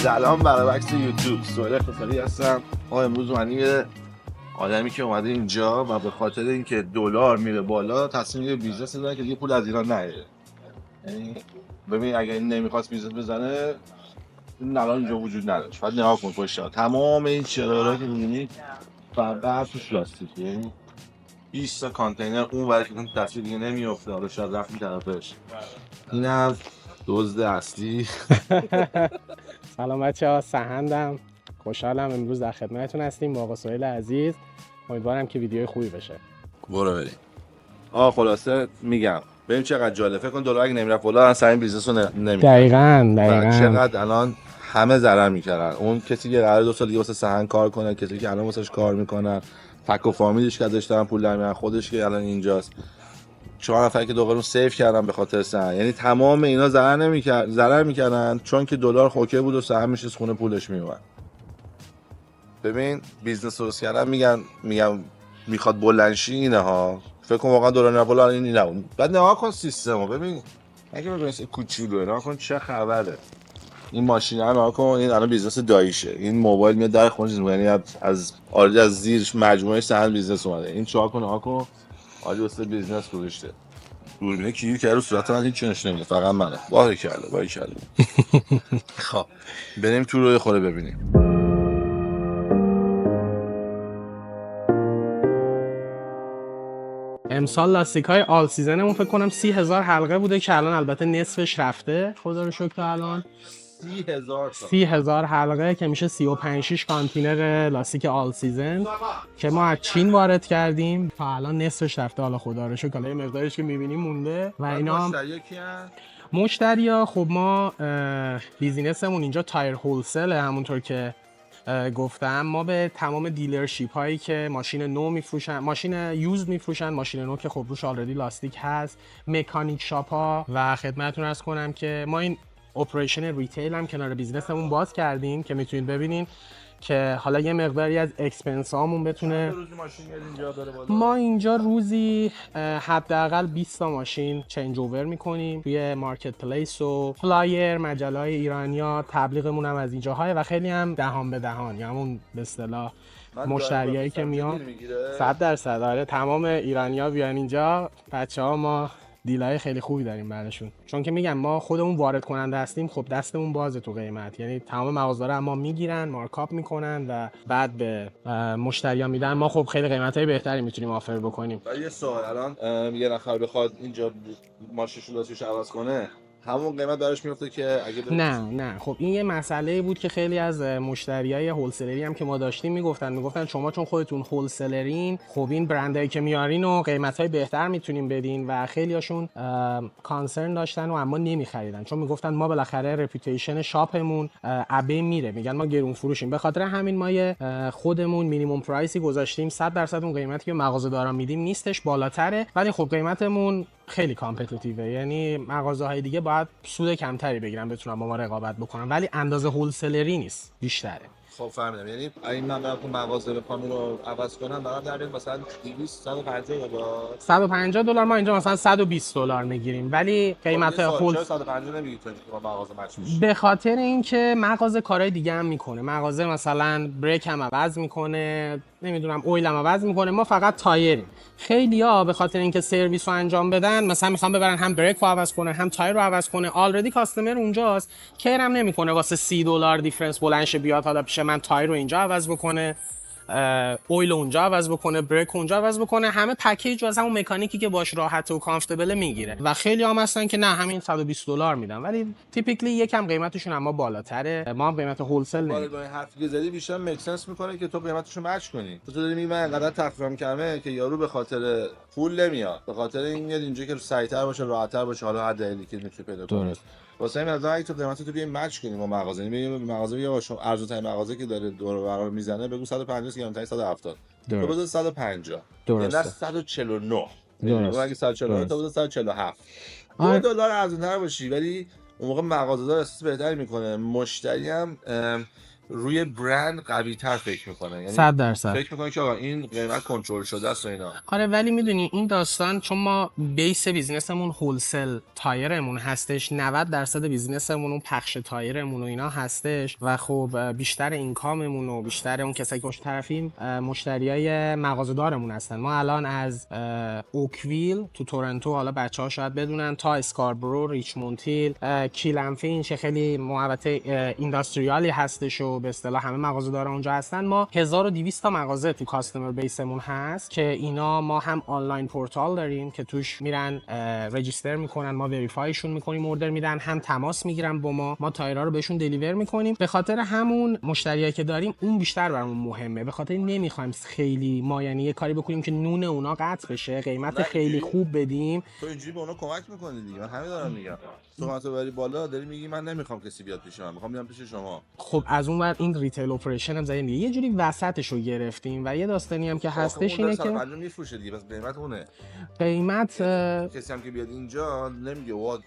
سلام برای بکس یوتیوب، سوال اقتصادی هستم. ما امروز اومدیم یه آدمی که اومده اینجا و به خاطر اینکه دلار میره بالا تصمیم یه بیزنس بزنه که دیگه پول از ایران نیاره. یعنی ببین اگه این نمیخواست بیزنس بزنه این الان اینجا وجود نداشت. بعد نگاه کن پشت تمام این چرارا که می‌بینی فقط توش پلاستیکه، یعنی 20 تا کانتینر اون ور که تصویر دیگه نمیافته. حالا شاید رفتیم طرفش. اینم دزد اصلی. سلام بچه‌ها، سهندم. خوشحالم امروز در خدمتتون هستیم با آقا سهیل عزیز. امیدوارم که ویدیوی خوبی بشه. برو بریم. خلاصه میگم ببین چقدر جالب. فکر کن دلار اگه نمیرفت بالا الان سر این بیزنس رو نمی‌کرد. دقیقاً. چقدر الان همه ضرر میکردن. اون کسی که قرار 2 سال دیگه واسه سهند کار کنه، کسی که الان واسش کار میکنن، فک و فامیلش که ازش دارن پول در میارن، خودش که الان اینجاست، 4 نفر که دو قرون سیف کردن به خاطر سهند. یعنی تمام اینا ضرر میکردن چون که دلار خوکه بود و سهند میشه خونه پولش میومد. ببین بیزنس درست کردن میگم میخواد بلندشی اینه ها. فکر کن واقعا دلار نره بالا این نبود. بعد نگاه کن سیستمو ببین. اگه ببینید کوچولوه، نگاه کن چه خبره. این ماشین رو نگاه کن، این الان بیزنس داییشه. این موبایل میاد در خونه چیز میگه، یعنی از زیرش مجموعه سهند بیزنس اومده. این چهار کن نگاه کن. آجی واسه بیزنس گذاشته. دوربینه گیر کرد رو صورت من هیچ چیزش نمیده، فقط منه. باریکلا. خب بریم تو رو خود ببینیم. امسال لاستیک‌های آل سیزنمون فکر کنم 30,000 حلقه بوده که الان البته نصفش رفته. خدا رو شکر الان 30,000 حلقه که میشه 35 کانتینر لاستیک آل سیزن که ما از چین وارد کردیم تا الان نصفش رفته. حالا خدا رو شکر یه مقدارش که می‌بینیم مونده و اینا مشتریا. خب ما بیزینسمون اینجا تایر هولسل، همونطور که گفتم ما به تمام دیلرشیپ هایی که ماشین نو میفروشن، ماشین یوزد میفروشن، ماشین نو که خب روش آلردی لاستیک هست، مکانیک شاپ ها و خدمتتون عرض کنم که ما این اپریشن ریتیل هم کنار بیزنسمون باز کردیم که میتونید ببینین که حالا یه مقداری از اکسپنس هامون بتونه. ما اینجا روزی حداقل 20 تا ماشین چنج اوور میکنیم توی مارکت پلیس و فلایر، مجله‌های ایرانیا. تبلیغمون هم از اینجاهای و خیلی هم دهان به دهان، یعنی همون به اصطلاح مشتریایی که میان 100% آره تمام ایرانیا بیان اینجا. بچه‌ها ما دیلای خیلی خوبی داریم براشون، چون که میگم ما خودمون وارد کننده هستیم. خب دستمون بازه تو قیمت، یعنی تمام مغازه‌ها رو اما میگیرن، مارکاپ میکنن و بعد به مشتریان میدن. ما خب خیلی قیمتای بهتری میتونیم آفر بکنیم. یه سوال، الان یه نفر بخواد اینجا ماشینشو لاستیکش عوض کنه همون قیمت براش میفته که اگه نه خب این یه مسئله بود که خیلی از مشتریای هولسلری هم که ما داشتیم میگفتن شما چون خودتون هولسلرین، خب این برندایی که میارین و قیمتای بهتر میتونین بدین و خیلی هاشون کانسرن داشتن و اما نمیخریدن، چون میگفتن ما بالاخره رپیوتیشن شاپمون ابه میره، میگن ما گرون فروشیم. به خاطر همین ما خودمون مینیمم پرایسی گذاشتیم. 100% اون قیمتی که مغازه دارا میدیم نیستش، بالاتره، ولی خب قیمتمون خیلی کامپتیتیوه، یعنی مغازه‌های دیگه باید سود کمتری بگیرن بتونن با ما رقابت بکنن، ولی اندازه هولسلری نیست، بیشتره. خب فهمیدم. یعنی اگه من براتون مغازه بخوام رو عوض کنم برام در میاد مثلا 150 دلار، ما اینجا مثلا 120 دلار میگیریم، ولی قیمت هول 150 نمیگید تو مغازه مچ میشه. به خاطر اینکه مغازه کارهای دیگه هم میکنه. مغازه مثلا بریک هم عوض میکنه، نمیدونم اویل هم عوض میکنه، ما فقط تایریم. خیلی‌ها به خاطر اینکه سرویس رو انجام بدن مثلا میخوان ببرن هم بریک رو عوض کنه هم تایر رو عوض کنه، آلردی کاستمر اونجاست، کیرم نمیکنه واسه 30 دلار دیفرنس بلندش بیاد حالا پیش من تایر رو اینجا عوض بکنه، اویل اونجا عوض بکنه، بریک اونجا عوض بکنه، همه پکیج از همون مکانیکی که باش راحت و کامفتبل میگیره. و خیلی هم هستن که نه همین 120 دلار میدن، ولی تیپیکلی یکم قیمتشون اما بالاتره. ما هم قیمت هولسل نمیدیم. با حرفی که زدی بیشتر مکسنس میکنه که تو قیمتشو مچ کنی. تو داری میگی من انقدر تخفیفم کمه که یارو به خاطر پول نمیاد، به خاطر این میاد اینجا که سریعتر باشه، راحت‌تر باشه، حالا هر دلیلی که میتونه پیدا کنه. واسه همین از اگه تو قیمتتو بیای مچ کنی با مغازه، میگم مغازه یا شما ارزون ترین مغازه که داره دور و برابر میزنه بگو 150 گرم ترین 170 تو بده 150 یعنی 149 درست. اگه 149 تو بده 147 $2 ارزون‌تر باشی، ولی اون موقع مغازه‌دار احساس بهتری میکنه، مشتری هم روی برند قوی تر فکر میکنه، یعنی 100%. فکر میکنه که آقا این قیمت کنترل شده است و اینا. آره ولی میدونی این داستان چون ما بیس بیزنسمون هولسل تایرمون هستش، 90% بیزنسمون اون پخش تایرمون و اینا هستش و خب بیشتر اینکاممون و بیشتر اون کسایی که طرفیم مشتریای مغازه‌دارمون هستن. ما الان از اوکویل تو تورنتو، حالا بچه‌ها شاید بدونن، تا اسکاربرو، ریچموند هیل، کیلنفینچ، خیلی محوطه اینداستریالی هستش و به اصطلاح همه مغازه‌دارا اونجا هستن. ما 1200 تا مغازه تو کاستمر بیسمون هست که اینا ما هم آنلاین پورتال داریم که توش میرن رجیستر میکنن، ما وریفایشون میکنیم، اوردر میدن، هم تماس میگیرن با ما تایرها رو بهشون دلیور میکنیم. به خاطر همون مشتریایی که داریم اون بیشتر برامون مهمه، به خاطر نمیخوایم خیلی ما یعنی یه کاری بکنیم که نون اونا قطع بشه، قیمت خیلی خوب بدیم. تو اینجوری به اونا کمک میکنی دیگه. من همین دارم میگم، تو قیمتو بری بالا داری میگی من نمیخوام کسی بیاد پیش من، میخوام بیام پیش شما. خب از اون ور این ریتیل اپریشن هم زدیم دیگه، یه جوری وسطش رو گرفتیم و یه داستانی هم که هستش اینه که معلوم میفروشه دیگه، بس قیمت اونه. قیمت کسی هم که بیاد اینجا نمیگه وات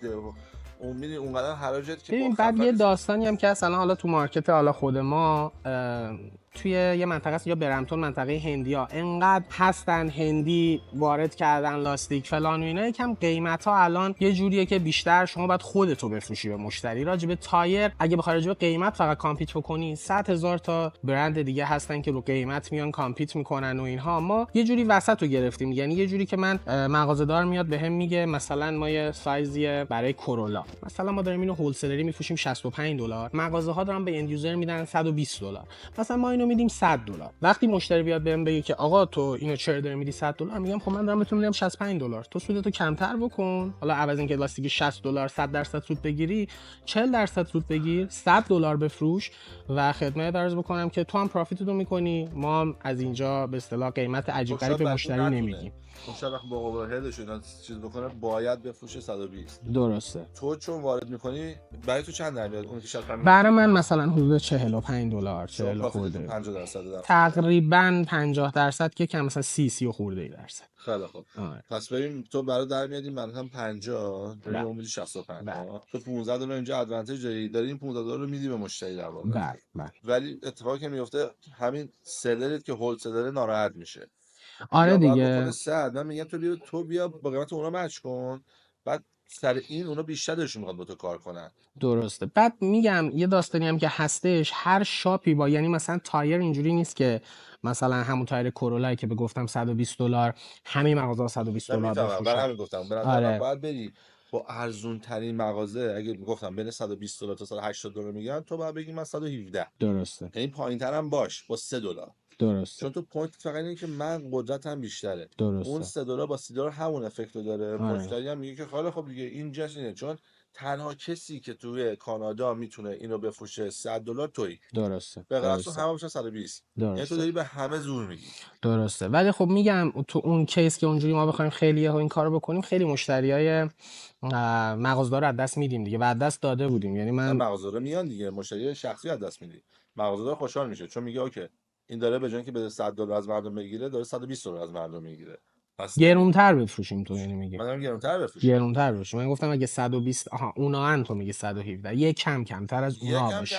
اون میدونی اونقدر حراجت که ببین بعد یه داستانی هم که اصلا حالا تو مارکت حالا خود ما توی یه منطقه است یا برمتون، منطقه هندیا انقدر هستن هندی وارد کردن لاستیک فلان و اینا، یکم قیمت ها الان یه جوریه که بیشتر شما باید خودتو بفروشی به مشتری. راجب تایر اگه بخوای راجب قیمت فقط کامپیت بکنی، 100,000 تا برند دیگه هستن که رو قیمت میان کامپیت میکنن و اینها. ما یه جوری وسط رو گرفتیم، یعنی یه جوری که من مغازه‌دار میاد بهم میگه مثلا ما یه سایزی برای کورولا، مثلا ما داریم اینو هولسلری میفروشیم $65، مغازه ها دارن به اند یوزر میدن $120، مثلا ما اینو میدیم $100. وقتی مشتری بیاد بهم بگه که آقا تو اینو چرا داری میدی $100، میگم خب من دارم بهتون میدم $65، تو سودتو کمتر بکن، حالا عوض اینکه لاستیک $60 100% سود بگیری 40% سود بگیر، $100 بفروش و خدمت عرض بکنم که تو هم پروفیتتو میکنی، ما هم از اینجا به اصطلاح قیمت عجیب غریب به مشتری نمیگیم. اون شب وقت با اوورهدش اینا چیز بکنه باید بفروشه 120. درسته. تو چون وارد میکنی برای تو چند در میاد؟ اون که شاید برای من مثلا حدود $45 40 خورده 50% تقریبا 50% که کم، مثلا 30 خورده درصد. خیلی خوب. پس ببین تو برای در میادیم مثلا 50 داری امیدی 65 تو $15 اینجا ادوانتج داری این $15 رو میدی به مشتری در واقع. بله. ولی اتفاقی که میفته همین سلرت که هولسلر ناراحت میشه. آره دیگه. من میگم تو بیا با قیمت اونا مچ کن، بعد سر این اونا بیشتر دلشون میخواد با تو کار کنن. درسته. بعد میگم یه داستانی هم که هستش، هر شاپی با، یعنی مثلا تایر اینجوری نیست که مثلا همون تایر کورولایی که به گفتم $120 همه مغازه $120 بفروشن. من همین گفتم برای باید بری با ارزون ترین مغازه، اگه گفتم بین $120 تا $180 میگن، تو باید بگی من 117. درسته. یعنی پایین‌تر هم باش با $3. درسته. چون تو پوینت فقط اینه که من قدرتم بیشتره. درسته. اون $3 با $30 همون افکت رو داره. مشتری هم میگه که خیلی خوب دیگه این جشنه، چون تنها کسی که توی کانادا میتونه اینو بفروشه $100 تویی. درسته. به غیر از تو همه باشن 120. یعنی تو داری به همه زور میگی. درسته. ولی خب میگم تو اون کیس که اونجوری ما بخوایم خیلی این کارو بکنیم، خیلی مشتریای مغازه‌دار از دست میدیم دیگه و از دست داده بودیم. یعنی من مغازه‌دار میان دیگه، مشتری شخصی از دست میدی. مغازه‌دار خوشحال میشه چون میگه اوکی این داره به جای اینکه بده $100 از مردم بگیره، داره $120 از مردم میگیره. گرونتر بفروشیم تو، یعنی میگه منم گرونتر بفروشیم. من گفتم اگه 120 اونا تو میگه 117، یه کمتر از اونا باشه.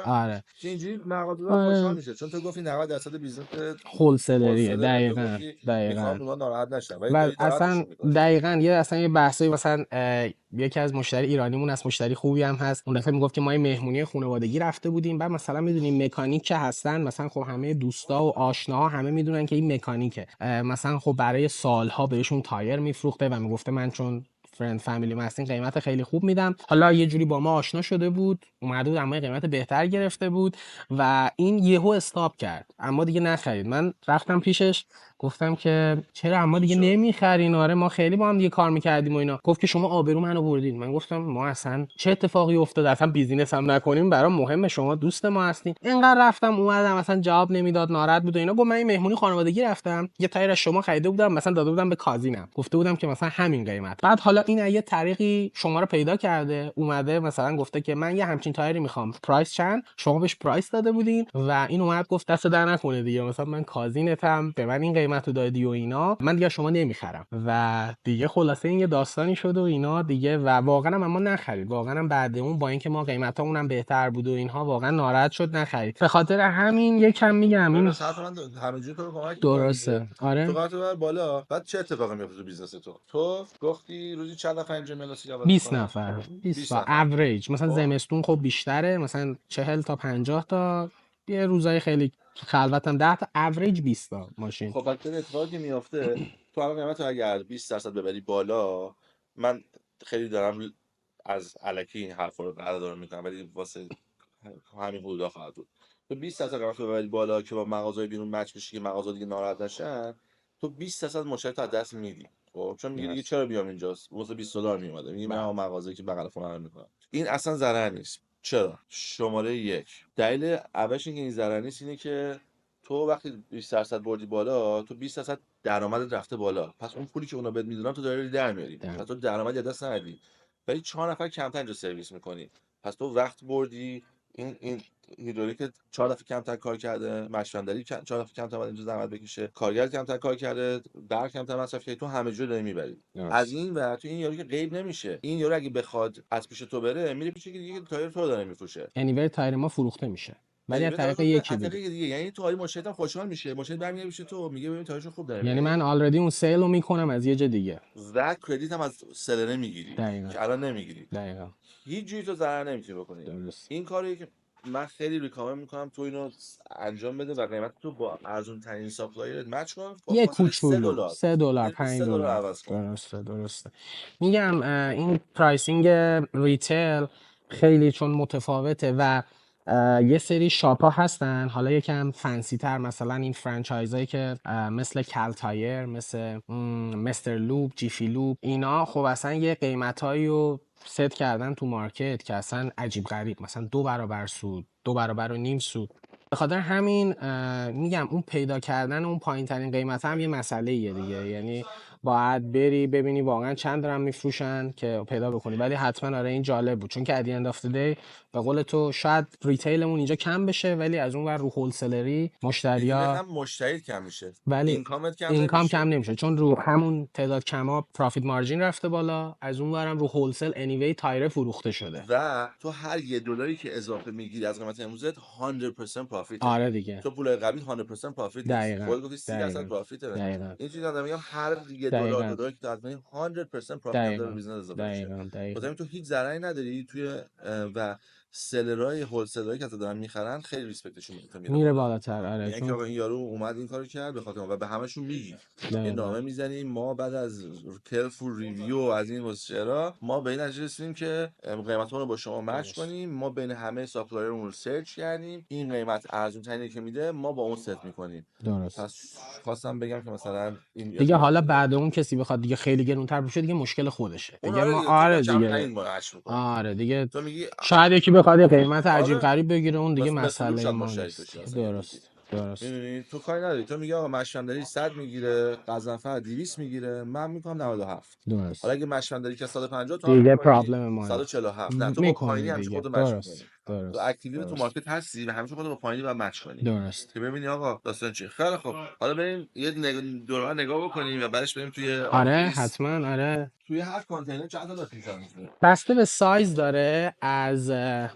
آره اینجوری مغازه‌دار خوشحال میشه چون تو گفتی 90% بیزنس هولسلریه. دقیقاً اونا ناراحت نشن. و اصلا دقیقاً یه بحثی مثلا یکی از مشتری ایرانیمون از مشتری خوبی هم هست، اون دفعه میگفت که ما یه مهمونی خانوادگی رفته بودیم، بعد مثلا میدونیم مکانیک که هستن، مثلا خب همه دوستا و آشناها همه میدونن که این مکانیکه، مثلا خب برای سالها بهشون تایر میفروخته و میگفته من چون فرند فامیلی ما هستین قیمت خیلی خوب میدم. حالا یه جوری با ما آشنا شده بود، اومده بود اما قیمت بهتر گرفته بود و این یهو استاپ کرد، اما دیگه نخرید. من رفتم پیشش گفتم که چرا اما دیگه نمیخرین؟ آره ما خیلی با هم دیگه کار میکردیم و اینا. گفت که شما آبرو منو بردین. من گفتم ما اصلا چه اتفاقی افتاد، اصلا بیزینس هم نکنیم برام مهمه، شما دوست ما هستین. اینقدر رفتم اومدم اصلا جواب نمیداد، ناراحت بود و اینا. گفت من این مهمونی خانوادگی رفتم، یه تایر از شما خریده بودم، مثلا داده بودم به کازینم، گفته بودم که مثلا همین قیمت. بعد حالا این یه طریقی شما رو پیدا کرده، اومده مثلا گفته که من یه همچین تایری میخوام، پرایس چند، شما بهش پرایس داده بودین و این اومد گفت دست در نکنه دیگه، مثلا من کازینتم، به من این قیمت رو دادی و اینا، من دیگه شما نمیخرم و دیگه خلاصه این یه داستانی شد و اینا دیگه و واقعا هم اما نخرید. واقعا هم بعد اون با اینکه ما قیمتامون هم بهتر بود و اینها واقعا ناراحت شد نخرید. به خاطر همین یکم میگم این حرف من همه جوری تو رو کمک می‌کنه درسته. دیگه. آره تو قیمت ببر بالا، بعد چه اتفاقی میفته تو بیزنس تو گفتی روزی چند نفر اینجا ملاسی عوض 20 می‌کنن؟ نفر 20 تا نفر. اوریج. مثلا خب. زمستون خب بیشتره، مثلا 40 تا 50 تا، یه روزای خیلی خلوتم 10 تا، اوریج 20 تا ماشین. خب بعد اتفاقی که میفته تو الان قیمت رو اگر 20% ببری بالا، من خیلی دارم از الکی این حرفا رو قدردان میکنم ولی واسه همین حدودا خواهد بود. تو 20% قیمت رو ببری بالا که با مغازهای بیرون مچ بشی که مغازه دیگه ناراحت نشن، تو 20% مشتری تو از دست میدی. خب چون میگه دیگه چرا بیام اینجاست، واسه $20 میومده، میگه من مغازه‌ای که بغل خونه رو میکنم. این اصلا ضرر نیست. چرا؟ شماره یک دلیل اولش اینکه این ضرر نیست اینه که تو وقتی 20% بردی بالا، تو 20% درآمدت رفته بالا، پس اون پولی که اونا بهت میدونن تو داری در میاری، پس تو درآمدی از دست ندی، ولی 4 نفر کمتر اینجا سرویس میکنی، پس تو وقت بردی. این هیدرولیک 4 دفعه کمتر کار کرده، مشفندری 4 دفعه کمتر اینجا زحمت بکشه، کارگر کمتر کار کرده، برق کمتر مصرف کرده، تو همه جا داری میبری. از این ور تو این یارو که غیب نمیشه، این یارو اگه بخواد از پیش تو بره میره پیش که دیگه تایر تو داره میفروشه، انیور تایر ما فروخته میشه ولی از طریق یکی از دیگه. طریق دیگه. یعنی تو مشتری خوشحال میشه، مشتری برمیگره پیش تو میگه ببین تایرشو خوب داره یعنی میبری، من آلردی اون سیل رو میکنم از یه جا دیگه و کردیت هم از سلره میگیری دقیقاً. که الان نمیگیری. دقیقاً هیچ جوری تو ضرر نمیتونی بکنی. درست. این کاری که من خیلی ریکامند میکنم تو اینو انجام بده و قیمت تو با ارزون ترین ساپلایرت مچ کن، با یه فاصله کوچولو $3 $3 $5 عوض کن. درسته. میگم این پرایسینگ ریتیل خیلی چون متفاوته و یه سری شاپ ها هستن حالا یکم فنسی تر، مثلا این فرانچایز هایی که مثل کلتایر، مثل مستر لوپ، جیفی لوپ، اینا خب اصلا یه قیمت هایی رو ست کردن تو مارکت که اصلا عجیب غریب، مثلا 2 برابر سود، 2 برابر و نیم سود. به خاطر همین میگم اون پیدا کردن اون پایین ترین قیمت هم یه مسئله ایه دیگه، یعنی باید بری ببینی واقعا چند دارن میفروشن که پیدا بکنی. ولی حتما آره این جالب بود، چون که ادی اند اف دی به قول تو شاید ریتیلمون اینجا کم بشه ولی از اون ور رو هولسلری مشتریا هم مشتری کم میشه ولی اینکامت کم اینکام نمیشه. کم نمیشه، چون رو همون تعداد کما پرافیت مارجین رفته بالا، از اون ورم رو هولسل انیوی تایر فروخته شده و تو هر $1 که اضافه میگیری از قیمت امروزت 100% پرافیته. آره دیگه تو پول قبلی 100% پرافیت نیست. دقیقاً خودت گفتی 30% دقیقاً پرافیته. دقیقاً این چیزی دارم میگم، هر $1 دقیقاً $2 که تو از کنی 100% پرافیت هم داره دقیقاً بیزنس اضافه میشه. دقیقاً مثلا تو هیچ ضرری نداری توی و سلرهای هولسلرایی که از دارن میخرن خیلی ریسپکتشون میره میره بالا. بالاتر. آره یعنی که چون آقا این یارو اومد این کارو کرد به خاطر ما، و به همشون میگی یه دقیقاً نامه میزنیم ما بعد از کلفول ریویو از این واسچرا ما به این نتیجه رسیدیم که قیمتمون رو با شما مچ درست. کنیم، ما بین همه ساپلایرمون رو سرچ کردیم، این قیمت ارزون ترینی که میده ما با اون ست میکنیم. درست پس خواستم بگم که مثلا این دیگه حالا بعد اون کسی بخواد دیگه خیلی گرونتر بشه دیگه مشکل خودشه اون دیگه. ما دیگه آره کم دیگه ترین ما مچ میکنیم. آره دیگه تو میگی شاید یکی بخواد یه قیمت عجیب آره غریب بگیره، اون دیگه مثل لوپ مسئله شاید ما مشتری نیست. توشی مثلا یه روزی. درست میدونی تو کاری نداری، تو میگی آقا مشفندری 100 میگیره، قزنفر 200 میگیره، من میکنم 97. حالا اگه مشفندری که 150 تومن دیگه میکنی پرابلم ما نیست. 147، نه تو با پایینی میکنی همیشه دیگه. خودتو مچ میکنی. تو درست اکتیوی تو مارکت هستی و همیشه خودتو با پایینی و مچ کنی درست که ببینی آقا داستان چیه. خیلی خب حالا بریم یه دوران نگاه بکنیم و بعدش بریم توی آره آفیس. حتما آره توی هر کانتینر چند تا لاتیس میشه؟ بسته به سایز داره.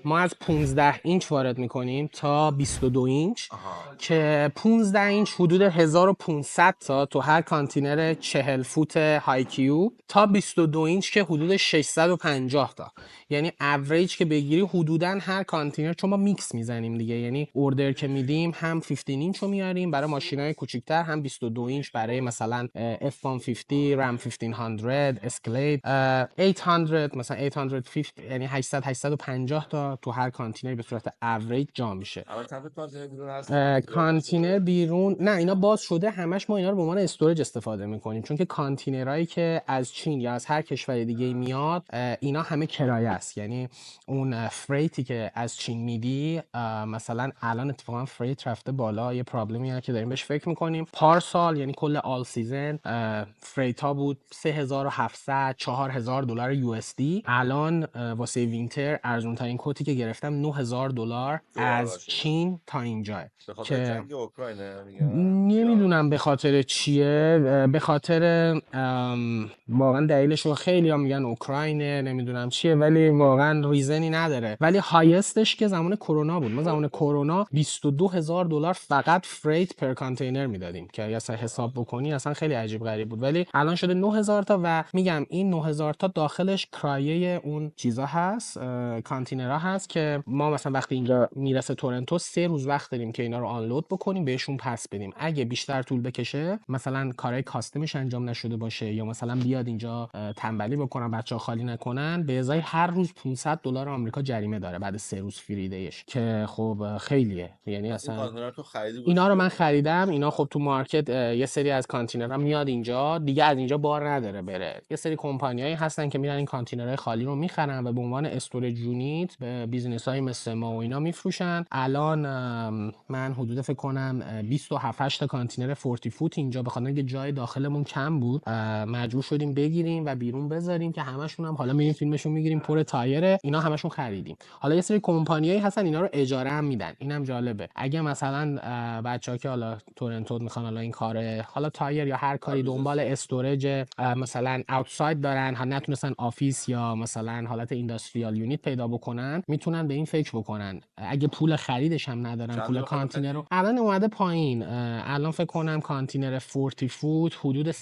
ما از 15 اینچ وارد میکنیم تا 22 اینچ که 15 اینچ حدود 1500 تا تو هر کانتینر 40 فوت های کیو، تا 22 اینچ که حدود 650 تا. یعنی اوریج که بگیری حدودا هر کانتینر، چون ما میکس میزنیم دیگه، یعنی اوردر که میدیم هم 15 اینچ رو میاریم برای ماشینای کوچیک‌تر، هم 22 اینچ برای مثلا F150 رام 1500 اسکلید 800 مثلا 850 یعنی 800 850 تا تو هر کانتینر به صورت اوریج جا میشه. الان چند تا کانتینر بیرون هست؟ کانتینر بیرون نه اینا باز شده، همش ما اینا رو به عنوان استوریج استفاده میکنیم، چون که کانتینرهایی که از چین یا از هر کشور دیگه میاد اینا همه کرایه است. یعنی اون فریتی که از چین میدی، مثلا الان اتفاقا فریت رفته بالا، یه پرابلمی که داریم بهش فکر میکنیم. پارسال یعنی کل آل سیزن فریت ها بود 3700 $4000 USD. الان واسه وینتر ارزون ترین کتی که گرفتم $9000 از چین تا اینجا. به خاطر جنگ اوکراین نمیدونم به خاطر چیه، به خاطر واقعا دلیلش رو خیلی ها میگن اوکراینه، نمیدونم چیه، ولی واقعا ریزنی نداره. ولی هایستش که زمان کرونا بود. ما زمان کرونا $22000 فقط فریت پر کانتینر میدادیم که اصلا حساب بکنی اصلا خیلی عجیب غریب بود. ولی الان شده 9000 تا و میگم این 9000 تا داخلش کرایه اون چیزا هست، کانتینرها هست که ما مثلا وقتی اینجا میرسه تورنتو 3 روز وقت داریم که اینا رو آنلود بکنیم بهشون پس بدیم. اگه بیشتر طول بکشه، مثلا کارهای کاستمش انجام نشده باشه یا مثلا بیاد اینجا تنبلی بکنن بچه‌ها خالی نکنن، به ازای هر روز $500 آمریکا جریمه داره بعد 3 روز فریدهش که خب خیلیه. یعنی اصلا اینا رو من خریدم. اینا خب تو مارکت یه سری از کانتینرها میاد اینجا دیگه، از اینجا بار نداره بره. یه سری کمپانیایی هستن که میرن این کانتینرهای خالی رو میخرن و به عنوان استوریج یونیت به بیزنس‌های مثل ما و اینا میفروشن. الان من حدود فکر کنم 27 تا کانتینر 40 فوت اینجا به خاطر اینکه جای داخلمون کم بود مجبور شدیم بگیریم و بیرون بذاریم که همشون هم حالا میریم فیلمشون میگیریم پر تایره. اینا همشون خریدیم. حالا یه سری کمپانیایی هستن اینا رو اجاره هم میدن. اینم جالبه. اگه مثلا بچه‌ها که حالا تورنتو میخوان حالا این کاره حالا تایر یا هر کاری دنبال استوریج مثلا اوتساید دارن، ها نتونستن آفیس یا مثلا حالت اینداستریال یونیت پیدا بکنن، میتونن به این فکر بکنن. اگه پول خریدش هم ندارن، پول کانتینر رو الان اومده پایین. الان فکر کنم کانتینر 40 فوت حدود $3000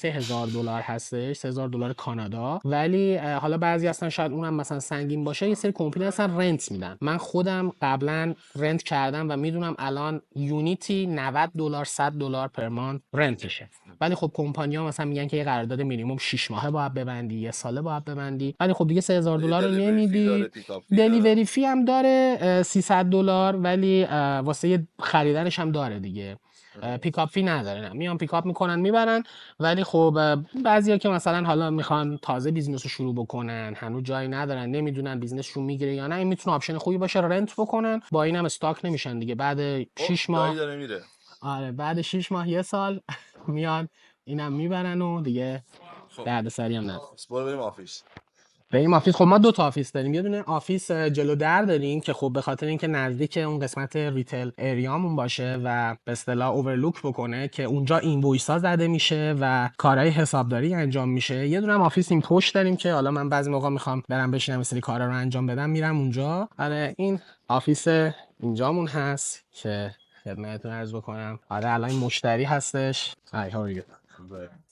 هستش، $3000 کانادا. ولی حالا بعضی هستن شاید اونم مثلا سنگین باشه، یه سری کمپانی هستن رنت میدن. من خودم قبلا رنت کردم و میدونم الان یونیتی $90 $100 پر مان رنتشه. ولی خب کمپانی‌ها مثلا میگن که یه قرارداد مینیمم 6 ماهه باید ببندی، یه ساله باید ببندی. ولی خب دیگه $3000 رو نمیدی. دلیوری فی هم داره $300 ولی واسه خریدنش هم داره دیگه. پیکاپ فی نداره، نه میان پیکاپ میکنن میبرن. ولی خب بعضیا که مثلا حالا میخوان تازه بیزنس رو شروع بکنن، هنوز جایی ندارن، نمیدونن بیزنسشون میگیره یا نه، این میتونه آپشن خوبی باشه. رنت بکنن، با اینم استاک نمیشن دیگه. بعد 6 ماه داره میره. آره بعد 6 ماه یه سال میان اینم میبرن و دیگه دردسری هم نداره. بریم آفیس. بریم آفیس. خب ما 2 تا آفیس داریم. یه دونه آفیس جلو در داریم که خب به خاطر اینکه نزدیک اون قسمت ریتیل اریامون باشه و به اصطلاح اورلوک بکنه که اونجا اینوایس‌ها زده میشه و کارهای حسابداری انجام میشه. یه دونه هم آفیس این پشت داریم که حالا من بعضی موقع میخوام برم بشینم یه سری کارا رو انجام بدم میرم اونجا. آره این آفیس اینجامون هست که خدمتتون عرض بکنم. آره الان مشتری هستش.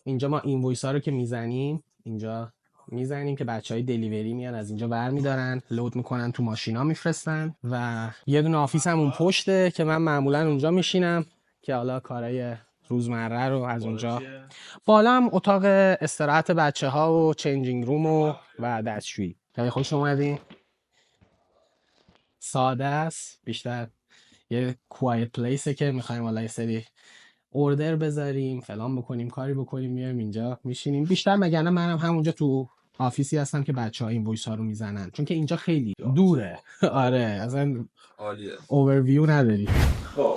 اینجا ما اینوایس‌ها رو که میزنیم اینجا میزنیم که بچهای دلیوری میان از اینجا برمیدارن، لود میکنن تو ماشینا میفرستن. و یه دونه آفیس هم اون پشته که من معمولا اونجا میشینم که حالا کارهای روزمره رو از اونجا. بالا هم اتاق استراحت بچه‌ها و چنجینگ روم و دستشویی. خیلی خوش اومدین. ساده است، بیشتر یه کوایت پلیسه که میخوایم حالا یه سری اوردر بذاریم فلان بکنیم کاری بکنیم میایم اینجا میشینیم. بیشتر مگرنه منم همونجا تو آفیسی هستم که بچه‌ها این وایس ها رو میزنن، چون که اینجا خیلی دوره. آره اصلا عالیه، اوورویو نداری. خب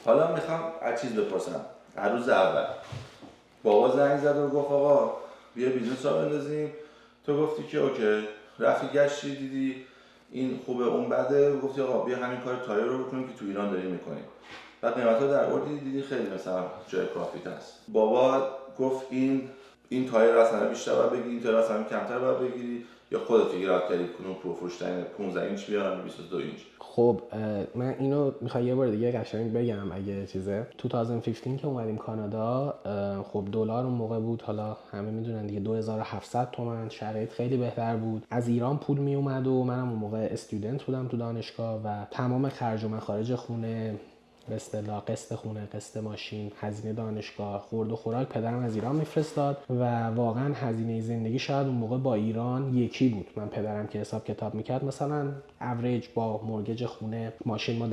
حالا میخوام از چیز بپرسم. هر روز اول بابا زنگ زد و گفت آقا بیا بیزنس رو بندازیم. تو گفتی که اوکی، رفتی گشتی دیدی این خوبه اون بده، گفتی آقا بیا همین کار تایر رو بکنیم که تو ایران داریم میکنیم. بعد قیمتا در آوردی دیدی خیلی مثلا جای پروفیت هست. بابا گفت این تایر اصلا بیشتر باید بگیری، این تایر اصلا کمتر باید بگیری، یا خودت فکر اوت کردی کنون پروفروشتن 15 اینچ بیارم 22 اینچ. خب من اینو میخوام یه بار دیگه قشنگ بگم اگه چیزه. 2015 که اومدیم کانادا، خب دلار اون موقع بود، حالا همه میدونن دیگه 2700 تومان، شرایط خیلی بهتر بود. از ایران پول میومد و منم اون موقع استودنت بودم تو دانشگاه و تمام خرج و مخارج خونه، به اصطلاح قسط خونه، قسط ماشین، هزینه دانشگاه، خورد و خوراک پدرم از ایران میفرستاد و واقعا هزینه زندگی شاید اون موقع با ایران یکی بود. من پدرم که حساب کتاب میکرد مثلا اوریج با مورگج خونه ماشین ما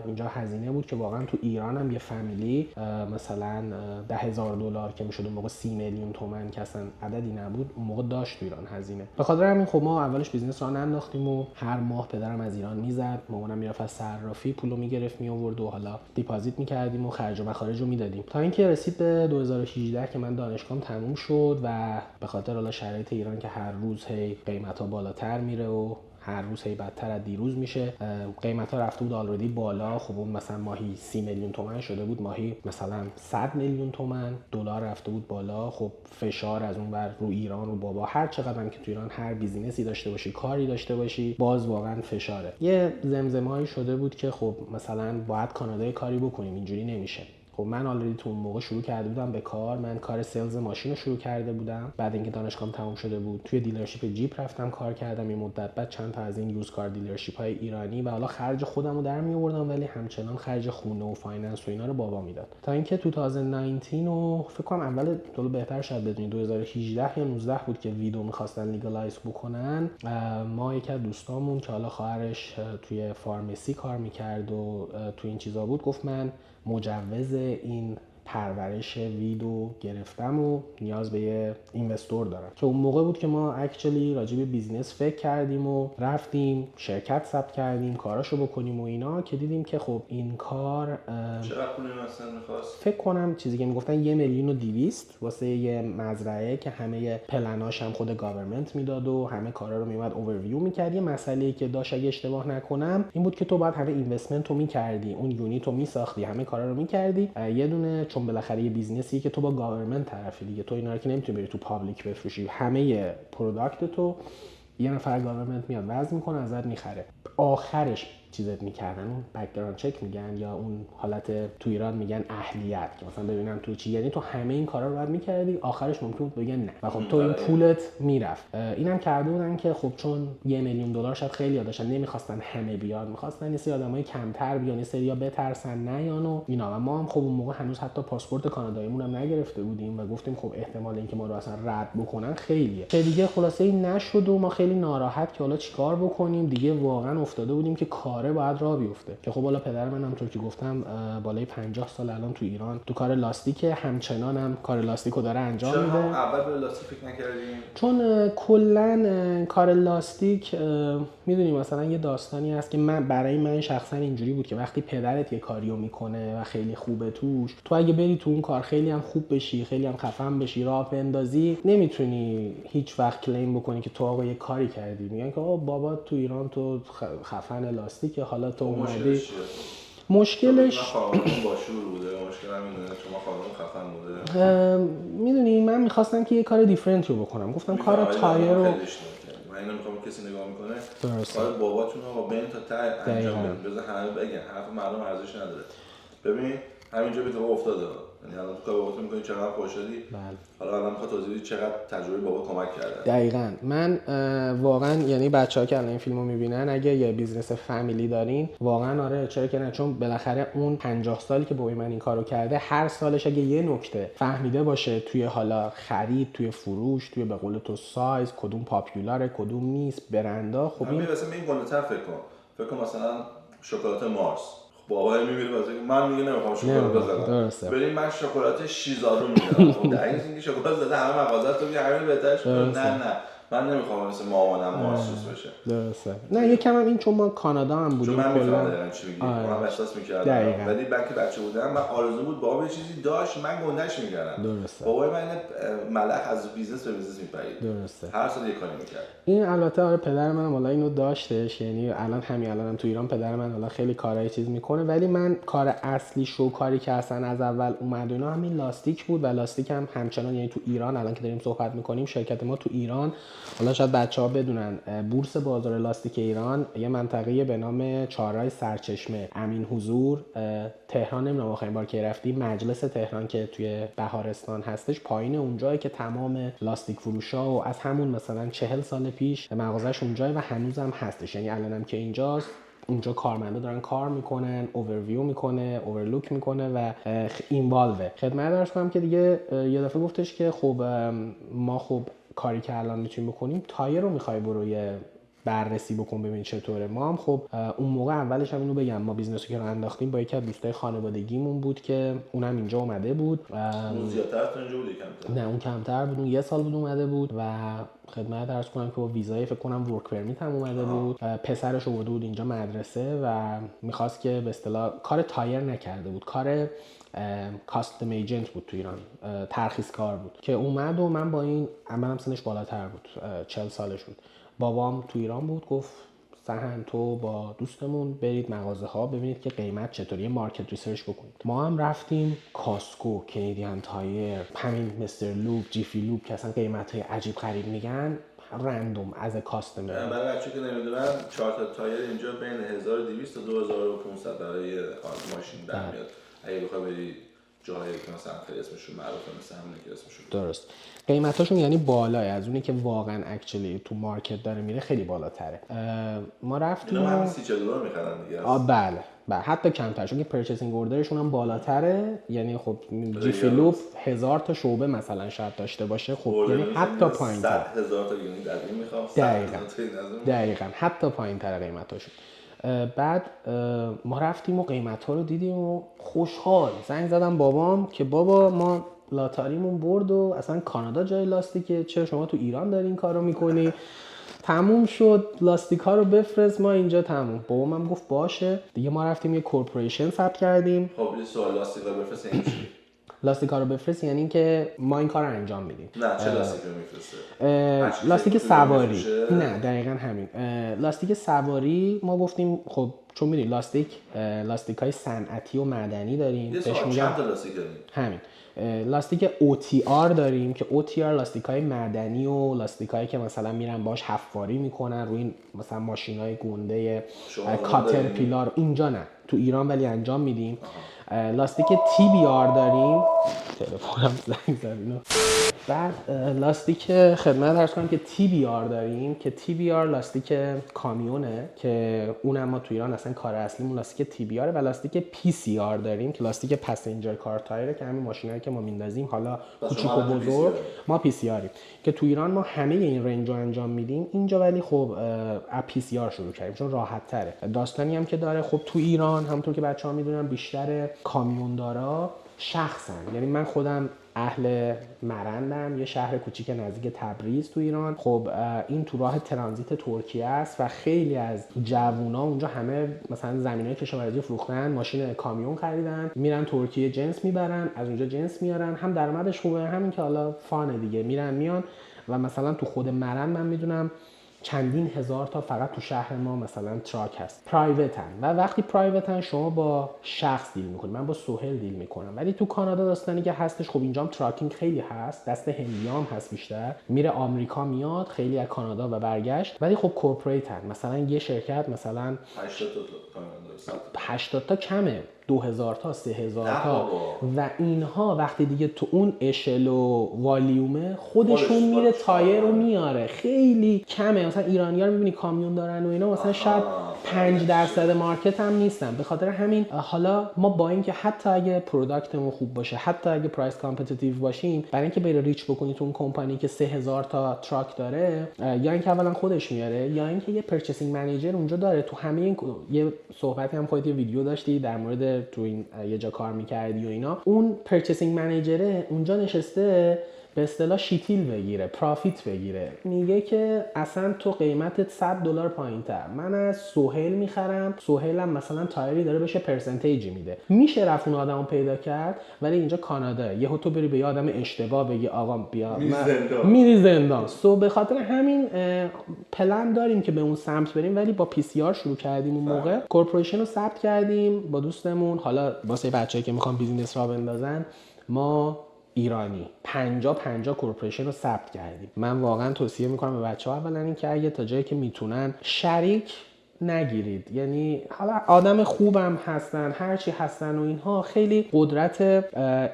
$10,000 اینجا هزینه بود که واقعا تو ایران هم یه فامیلی مثلا $10,000 که میشد اون موقع 30 میلیون تومان که اصلا عددی نبود اون موقع داشت تو ایران هزینه. به خاطر همین خب ما اولش بیزنس راه انداختیم و هر ماه پدرم از ایران میزد، مامانم میرفت از صرافی پولو میگرفت میآورد و رو حالا دیپازیت می‌کردیم و خرج و مخارج رو میدادیم تا اینکه رسید به 2018 که من دانشگاهم تموم شد و به خاطر حالا شرایط ایران که هر روز هی قیمت‌ها بالاتر میره و هر روز هی بدتر از دیروز میشه، قیمت ها رفته بود آلردی بالا. خب اون مثلا ماهی 30 میلیون تومان شده بود، ماهی مثلا 100 میلیون تومان. دلار رفته بود بالا. خب فشار از اون بر رو ایران رو بابا، هر چقدر هم که تو ایران هر بیزینسی داشته باشی، کاری داشته باشی، باز واقعا فشاره. یه زمزمه‌ای شده بود که خب مثلا باید کانادا کاری بکنیم، اینجوری نمیشه. خب من آلردی تو اون موقع شروع کرده بودم به کار. من کار سلز ماشین رو شروع کرده بودم بعد اینکه دانشگاهم تموم شده بود. توی دیلرشیپ جیپ رفتم کار کردم یه مدت، بعد چند تا از این یوز کار دیلرشیپ های ایرانی و حالا خرج خودم رو در می آوردم، ولی همچنان خرج خونه و فایننس و اینا رو بابا میداد. تا اینکه 2019 و فکر کنم اول دولت بهتر شاید بدونید 2018 یا 19 بود که ویدو می‌خواستن لیگالایز بکنن. ما یک از دوستامون که حالا خواهرش توی فارمسی کار می‌کرد و تو این چیزا بود، گفت من مجوز این پرورش ویدو گرفتم و نیاز به یه اینوستور دارم. که اون موقع بود که ما اکچولی راجع به بیزنس فکر کردیم و رفتیم شرکت ثبت کردیم کاراشو بکنیم و اینا، که دیدیم که خب این کار چقدر پول مثلا می‌خواست؟ فکر کنم چیزی که میگفتن 1,200,000 واسه یه مزرعه که همه پلناش هم خود گاورمنت میداد و همه کارا رو میومد اوورویو می‌کرد. یه مسئله‌ای که داشت اگه اشتباه نکنم این بود که تو باید همه اینوستمنت رو می‌کردی، اون یونیت رو می‌ساختی، همه کارا رو می‌کردی. یه دونه چون بالاخره یه بیزنسی که تو با گاورمنت طرفی دیگه، تو اینا رو که نمیتونی بری تو پابلیک بفروشی، همه پروداکت تو یه نفر گاورمنت میاد وزن میکنه ازت میخره. آخرش چیزت میکردن اون بک‌گراند چک میگن یا اون حالت تو ایران میگن اهلیت، که مثلا ببینن تو چی، یعنی تو همه این کارا رو بعد میکردی آخرش ممکن بود بگن نه و خب تو این پولت میرفت. اینم کرده بودن که خب چون $1,000,000 شاید خیلی داشتن نمیخواستن همه بیاد، میخواستن یه سری آدمای کمتر بیان، یه سری‌ها بترسن نیان و اینا. و ما هم خب اون موقع هنوز حتی پاسپورت کاناداییمون هم نگرفته بودیم و گفتیم خب احتمال اینکه ما رو اصلا رد بکنن خیلیه. که دیگه خلاصه این نشد و ما خیلی ناراحت که حالا چیکار بکنیم دیگه. واقعا افتاده بودیم که کاره باید راه بیفته. که خب حالا پدر من همونطور که گفتم بالای 50 سال الان تو ایران تو کار لاستیک، همچنان هم کار لاستیکو داره انجام میده. چرا اول به لاستیک فکر نکردیم؟ چون کلا کار لاستیک میدونی مثلا یه داستانی هست که برای من شخصا اینجوری بود که وقتی پدرت یه کاریو میکنه و خیلی خوبه توش، تو اگه بری تو اون کار خیلی هم خوب بشی، خیلی هم خفن بشی، راه بندازی، نمیتونی هیچ وقت کلیم بکنی که تو آقا یه کاری کردی. میگن که آقا بابا تو ایران تو خفن لاستیکه، حالا تو اومدی. مشکلش باشور بوده، مشکل همینه، شما خانم خفن بوده. میدونی من میخواستم که یه کار دیفرنت رو بکنم. گفتم کار تایر رو، من اینو میخوام کسی نگاه میکنه کار باباتون آقا بین تا ته انجام بدید، بذار همه بگن، حرف مردم ارزش نداره. ببین همینجا به تو افتاده، یعنی الان تو کار باباتون میکنی چقدر خوش شدی. حالا الان میخواد توضیح بدی چقدر تجربه بابا کمک کرده. دقیقاً. من واقعا یعنی بچه‌ها که الان این فیلمو میبینن اگه یه بیزنس فامیلی دارین واقعا آره چرا که نه، چون بالاخره اون 50 سالی که بابای من این کارو کرده هر سالش اگه یه نکته فهمیده باشه توی حالا خرید، توی فروش، توی به قول تو سایز، کدوم پاپولاره کدوم نیست، برندا، خب این مثلا این گنده‌تر فکر کن مثلا شکلات مارس. بابا میمیره واسه من میگه نمیخوام شکلات بزنم. بریم من شکلات شیزارو میگیرم. خب در این اینکه شکلات زده همه مغازات تو میگه همین بهتر شد. نه من نمیخوام مثل مامانم مارسوس بشه. درسته. نه یکم هم این چون ما کانادا هم بودیم چون من میفهمیدم چی میگی. من احساس میکردم. ولی بچه بودم من آرزو بود بابا یه چیزی داشت من گندهش میکردم. درسته. بابای من ملخ از بیزنس به بیزنس میپرید. درسته. هر سال یه کاری میکرد. این البته آره پدر منم والا اینو داشتش، یعنی الانم تو ایران پدر من والا خیلی کارهای چیز میکنه، ولی من کار اصلی شو کاری که اصلا از اول اومد اینا همین لاستیک بود و لاستیک هم همچنان یعنی تو ایران الان که داریم صحبت میکنیم شرکت ما تو ایران، حالا شاید بچه‌ها بدونن، بورس بازار لاستیک ایران یه منطقه به نام چهارراه سرچشمه امین حضور تهران، نمیدونم آخرین بار که رفتیم مجلس تهران که توی بهارستان هستش، پایین اونجایی که تمام لاستیک فروشا و از همون مثلا 40 سال پیش مغازش اونجایی و هنوزم هستش، یعنی الانم که اینجاست اونجا کارمندا دارن کار میکنن، اوورویو میکنه، اوورلوک میکنه و اینوالوه. خدمت عرض کنم که دیگه یه دفعه گفتش که خب ما خب کاری که الان میتونیم بکنیم تایر رو میخوای برو یه بررسی بکن ببین چطوره. ما هم خب اون موقع اولش هم اینو بگم، ما بیزنس رو که انداختیم با یکی از دوستای خانوادگیمون بود که اونم اینجا اومده بود. اون زیادتر از اینجا بود کمتر؟ نه اون کمتر بود، اون 1 سال بود اومده بود و خدمت عرض کنم که با ویزای فکر کنم ورک پرمیت هم اومده بود. پسرش آورده بود اینجا مدرسه و میخواست که به اصطلاح کار تایر نکرده بود، کار کاستم ایجنت بود تو ایران، ترخیص کار بود که اومد و من با این منم سنش بالاتر بود، 40 سالش بود. بابام تو ایران بود، گفت سهن تو با دوستمون برید مغازه ها ببینید که قیمت چطوریه، مارکت ریسرچ بکنید. ما هم رفتیم کاسکو، کانادین تایر، همین مستر لوب، جیفی لوب که اصلا قیمت های عجیب غریب میگن، رندوم از کاستمر. برای بچه‌ها که نمیدونن 4 تا تایر اینجا بین 1200 تا 2500 برای ماشین در میاد. اگه بخوای بری جایی که مثلا خیلی اسمشون معروفه مثل همونه که اسمشون درست، قیمتاشون یعنی بالای از اونی که واقعا اکچولی تو مارکت داره میره خیلی بالاتره. ما رفتیم اینا هم 30 دلار میخرن دیگه. بله حتی کمتر، چون که پرچیسینگ اوردرشون هم بالاتره. یعنی خب جیفی لوب 1000 تا شعبه مثلا شاید داشته باشه، خب یعنی حتی پایین‌تر 100,000 تا یونیت در این میخوام. دقیقاً حتی پایین‌تر قیمتاشون. بعد ما رفتیم و قیمت‌ها رو دیدیم و خوشحال زنگ زدم بابام که بابا ما لاتاریمون برد و اصلا کانادا جای لاستیکه، چرا شما تو ایران داری این کارو میکنی؟ تموم شد، لاستیک ها رو بفرست ما اینجا تموم. بابام هم گفت باشه دیگه. ما رفتیم یه کورپوریشن ثبت کردیم. خب یه سوال، لاستیک ها بفرست یعنی چی؟ لاستیک ها رو بفرست یعنی که ما این کار رو انجام میدیم. نه چه لاستیک رو میفرسته؟ لاستیک سواری. نه دقیقاً همین لاستیک سواری. ما گفتیم خب چون میدونی لاستیک های صنعتی و معدنی داریم. بهش میگن چند تا لاستیک داریم؟ همین لاستیک OTR داریم که OTR لاستیک های معدنی و لاستیک هایی که مثلا میرن باش حفاری میکنن روی این مثلا ماشین های گنده کاتر پیلار. اینجا نه، تو ایران ولی انجام میدیم. لاستیک TBR داریم، تلفنم زنگ زد اینو. بعد لاستیک خدمت عرض کنم که TBR داریم که TBR لاستیک کامیونه که اونم ما تو ایران اصلا کار اصلیمون لاستیک TBR و لاستیک PCR داریم که لاستیک پسنجر کار تایر که همین ماشینایی که ما میندازیم حالا کوچیک و بزرگ ما PCRیم که تو ایران ما همه این رنج رو انجام میدیم. اینجا ولی خب از PCR شروع کردیم چون راحت تره. داستانی هم که داره خب تو ایران همونطور که بچه‌ها میدونن بیشتر کامیوندارا شخصن، یعنی من خودم اهل مرندم، یه شهر کوچیک نزدیک تبریز تو ایران. خب این تو راه ترانزیت ترکیه است و خیلی از جوونا اونجا همه مثلا زمینای کشاورزی فروختن، ماشین کامیون خریدن، میرن ترکیه جنس میبرن، از اونجا جنس میارن، هم درآمدش خوبه همین که حالا فانه دیگه، میرن میان. و مثلا تو خود مرند من میدونم چندین هزار تا فقط تو شهر ما مثلا تراک هست پرایوتن و وقتی پرایوتن شما با شخص دیل میکنید. من با سهیل دیل میکنم، ولی تو کانادا داستانی که هستش خب اینجام تراکینگ خیلی هست، دست هندیام هست بیشتر، میره آمریکا میاد خیلی از کانادا و برگشت. ولی خب کورپوریتن، مثلا یه شرکت مثلا 80 تا کمه، 2000 تا 3000 تا و اینها وقتی دیگه تو اون اشل و والیومه خودشون میره تایر رو میاره. خیلی کمه. مثلا ایرانی‌ها رو می‌بینی کامیون دارن و اینا مثلا شاید 5% مارکت هم نیستن. به خاطر همین حالا ما با اینکه حتی اگه پروداکتمون خوب باشه، حتی اگه پرایس کامپتیتیو باشیم، برای اینکه بره ریچ بکنی تو اون کمپانی که 3000 تا تراک داره، یا اینکه اولا خودش میاره یا اینکه یه پرچیسینگ منیجر اونجا داره. تو همه این یه صحبتی هم خودت یه ویدیو داشتی در مورد تو این یه جا کار میکردی و اینا، اون پرچیسینگ منیجره اونجا نشسته به اصطلاح شیتیل بگیره، پرافیت بگیره، میگه که اصلا تو قیمتت $100 پایین‌تر، من از سهیل میخرم، سهیلم مثلا تایری داره بشه پرسنتیجی میده. میشه رفت اون آدمو پیدا کرد. ولی اینجا کانادا یهو تو بری به یه آدم اشتباه بگی آقا بیا میری زندان. سو به خاطر همین پلن داریم که به اون سمت بریم، ولی با PCR شروع کردیم. اون موقع کورپوریشن رو ثبت کردیم با دوستمون. حالا واسه بچه‌ای که میخوان بیزینس را بندازن، ما ایرانی 50 کورپوریشن رو ثبت کردیم. من واقعا توصیه میکنم به بچه‌ها اولا این که اگه تا جایی که میتونن شریک نگیرید. یعنی حالا آدم خوبم هستن هرچی هستن و اینها، خیلی قدرت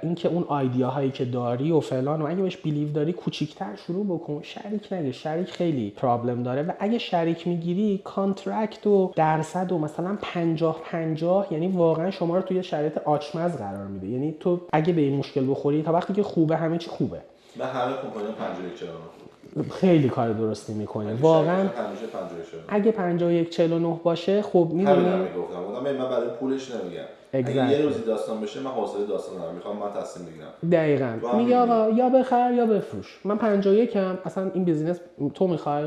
این که اون ایدیاهایی که داری و فلان و اگه بهش بیلیو داری کوچیک‌تر شروع بکن، شریک نگیر. شریک خیلی پرابلم داره و اگه شریک میگیری کانترکت و درصد و مثلا 50 یعنی واقعا شما رو توی شرایط آچمز قرار میده. یعنی تو اگه به این مشکل بخوری تا وقتی که خوبه همه چی خوبه. و همه کمپانی‌ها 51 چرا خیلی کار درستی میکنی واقعا. اگه 51-49 باشه خب میدونی گفتم من برای پولش نمیگم. اگه یه روزی داستان بشه من حوصله داستان ندارم، میخوام من تصمیم بگیرم. دقیقاً میگه آقا یا بخر یا بفروش. من 51 ام، اصلا این بیزینس تو میخوای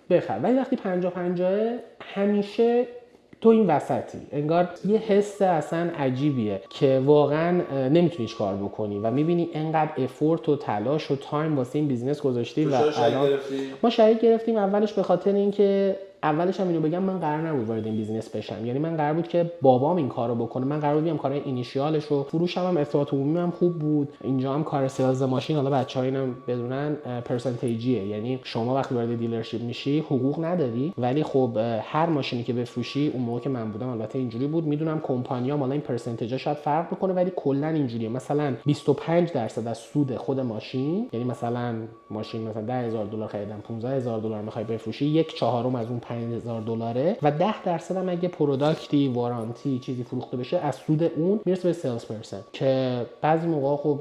بخر. ولی وقتی 50 همیشه تو این وسطی، انگار یه حس اصلا عجیبیه که واقعا نمیتونی کار بکنی و میبینی انقدر افورت و تلاش و تایم واسه این بیزینس گذاشتی. و الان ما شریک گرفتیم. اولش به خاطر اینکه اولش هم اینو بگم، من قرار نبود وارد این بیزینس بشم. یعنی من قرار بود که بابام این کارو بکنه، من قرار بود بیام کارهای اینیشیالش رو، فروشم هم ارتباط عمومی هم خوب بود. اینجا هم کار سلز ماشین، حالا بچه‌ها اینم بدونن، پرسنتیجیه. یعنی شما وقتی وارد دیلرشیپ میشی حقوق نداری، ولی خب هر ماشینی که بفروشی، اون موقع که من بودم البته اینجوری بود، میدونم کمپانی‌ها مالا این پرسنتیجا شاید فرق بکنه ولی کلا اینجوریه. مثلا 25% از سود خود ماشین، یعنی مثلا ماشین مثلا $10,000 خریدم، $15,000 میخوای بفروشی، 1/4 از اون $5,000 و 10% هم اگه پروداکتی، وارانتی، چیزی فروخته بشه، از سود اون میرسه به سلز پرسن، که بعضی موقع خب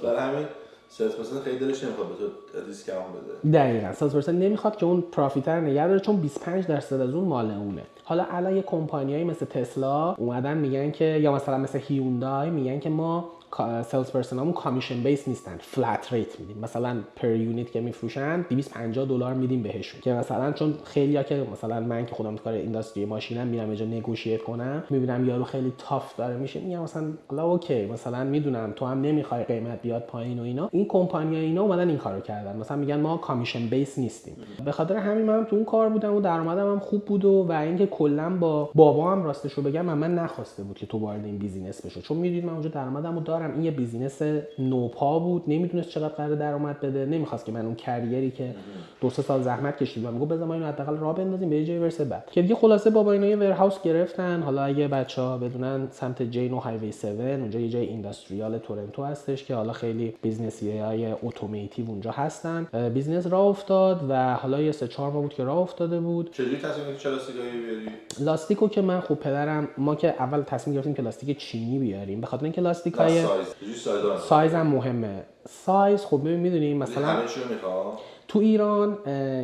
برای همین سلز پرسن خیلی دلش نمیخواد به تو دیسکاونت بده. دقیقاً سلز پرسن نمیخواد که اون پروفیت رو نگه داره، چون 25% از اون مال اونه. حالا الان یه کمپانیایی مثل تسلا اومدن میگن که، یا مثلا مثل هیوندای میگن که ما سلز پرسنامون کامیشن بیس نیستن، فلت ریت میدیم. مثلا پر یونیت که میفروشن $250 میدیم بهشون، که مثلا چون خیلیا که مثلا من که خودم تو کار اینداستری ماشینم میرم یه جا نگوشیت کنم، میبینم یارو خیلی تاف داره میشه، میگم مثلا حالا اوکی، مثلا میدونم تو هم نمیخوای قیمت بیاد پایین و اینا. این کمپانی‌ها اینا اومدن این کارو کردن، مثلا میگن ما کامیشن بیس نیستیم. به خاطر همین منم تو اون کار بودم و درآمدم هم خوب بود و اینکه کلا با بابام راستش رو بگم من نخواسته بود که تو وارد این بیزینس بشو، چون میدید من اونجا درآمدمو دارم. این یه بیزینس نوپا بود، نمیدونست چقدر قرار درآمد بده، نمیخواست که من اون کریری که 2-3 سال زحمت کشیدم، میگه بذار ما اینو حداقل راه بندازیم به یه جایی برسه بعد. که دیگه خلاصه بابا اینا یه ورهاوس گرفتن. حالا اگه بچه‌ها بدونن سمت جین و هایوی 7 اونجا یه جای اینداستریال تورنتو هستش که حالا خیلی بیزنسیای اتوماتیو اونجا هستن. بیزنس راه افتاد و حالا یه 3-4 ماه بود که راه افتاده بود. چجوری تصمیم گرفتی چه لاستیکایی بیاری؟ لاستیکو که من خب پدرم، ما که اول تصمیم گرفتیم که لاستیک چینی بیاریم، به خاطر اینکه لاستیکای سایز هم مهمه. سایز خب میدونیم مثلا همه چی رو میخوام. تو ایران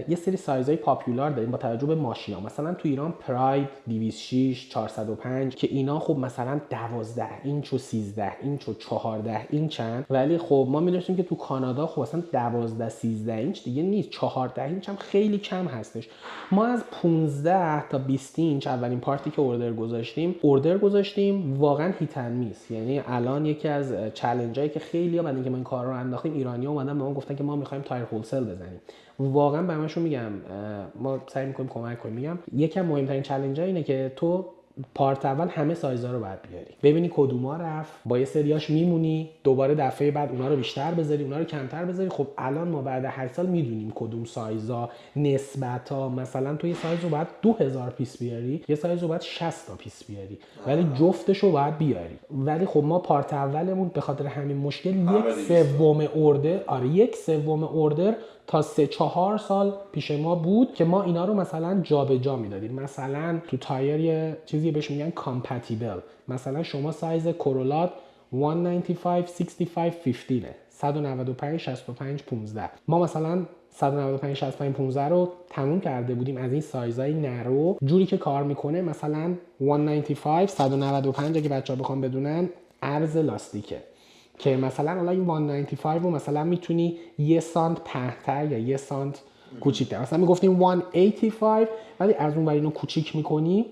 یه سری سایزهای پاپولار داریم با توجه به ماشینا. مثلا تو ایران پراید 206 405 که اینا خب مثلا 12 اینچ و 13 اینچ و 14 اینچن، ولی خب ما می‌دونیم که تو کانادا خب مثلا 12 13 اینچ دیگه نیست، 14 اینچ هم خیلی کم هستش. ما از 15 تا 20 اینچ اولین پارتی که اوردر گذاشتیم واقعا هیت اند میس. یعنی الان یکی از چالنجایی که خیلی‌ها بعد اینکه ما این کار رو انداختیم، ایرانی‌ها اومدن به ما گفتن که ما می‌خوایم تایر هولسل بزنیم. واقعا به همشون میگم ما سعی میکنیم کمک کنیم. میگم یکم مهمترین چالش اینه که تو پارت اول همه سایزها رو باید بیاری، ببینی کدوما رفت، با یه سریاش میمونی، دوباره دفعه بعد اونا رو بیشتر بذاری، اونا رو کمتر بذاری. خب الان ما بعد 8 سال میدونیم کدوم سایزها نسبتا، مثلا تو یه سایز رو باید 2000 پیس بیاری، یه سایز رو باید 60 تا پیس بیاری، ولی جفتش رو باید بیاری. ولی خب ما پارت اولمون به خاطر همین مشکل 1/3 اوردر تا 3-4 سال پیش ما بود که ما اینا رو مثلا جابجا میدادیم. مثلا تو تایر یه چیزی بهش میگن کامپتیبل، مثلا شما سایز کورولات 195 65 15 195 65 15 ما مثلا 195 65 15 رو تموم کرده بودیم از این سایزهای نرو، جوری که کار میکنه مثلا 195 195 اگه بچه‌ها بخوام بدونن عرض لاستیکه، که مثلا حالا این 195 رو مثلا میتونی 1 سانت پهن‌تر یا 1 سانت کوچیک‌تر، مثلا میگفتیم 185 ولی از اون ور اینو کوچیک میکنی،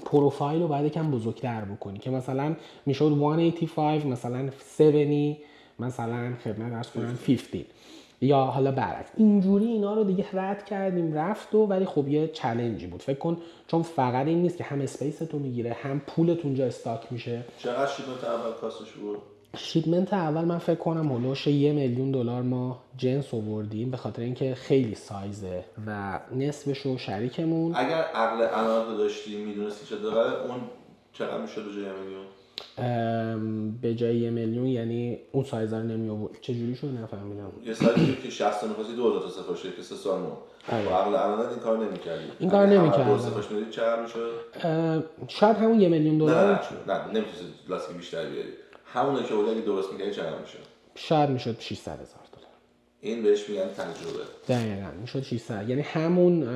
پروفایل رو باید یکم بزرگتر بکنی که مثلا میشد 185 مثلا 70 مثلا خدمت عرض کنم 15 یا حالا برعکس. اینجوری اینا رو دیگه رد کردیم رفت و ولی خب یه چالنجی بود. فکر کن چون فقط این نیست که هم اسپیس تو میگیره هم پولت اونجا استاک میشه. چقدر شیپمنت اول کاستش بود؟ شیپمنت اول من فکر کنم هولوش $1 میلیون ما جنس آوردیم به خاطر اینکه خیلی سایزه و نصفشو شریکمون. اگر عقل اناد داشتی میدونستی چه داره اون چقدر میشد به جای 1 میلیون؟ به جای 1 میلیون یعنی اون سایزا رو نمی آورد. چه جوری شد نفهمیدم. یه سایزی که 60 تا می‌خواستی 2000 تا سفارش که 3 سال مون با عقل اناد این کار نمی‌کردی. این کار نمی‌کردم. اگه سفارش میدید چقدر میشد؟ شاید همون $1 میلیون. نه نمی‌تونی لاستیک بیشتر بیاری. همونه که اگه درست می‌کردی چقدر میشد؟ شاید میشد $600,000. این بهش میگن تجربه. دقیقاً میشد 600، یعنی همون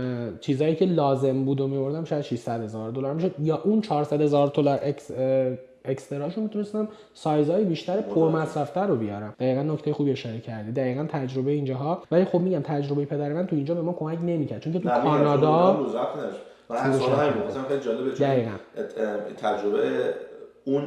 چیزایی که لازم بود و میوردم شاید $600,000 میشد، یا اون $400,000 اکستراشو میتونستم سایزهای بیشتر پرمصرفتر رو بیارم. دقیقاً نکته خوبی اشاره کردی. دقیقاً تجربه اینجاها، ولی خب میگم تجربه پدر من تو اینجا به ما کمک نمیکرد، چون که تو کانادا من اصلا همین مثلا خیلی جالبه، چون تجربه اون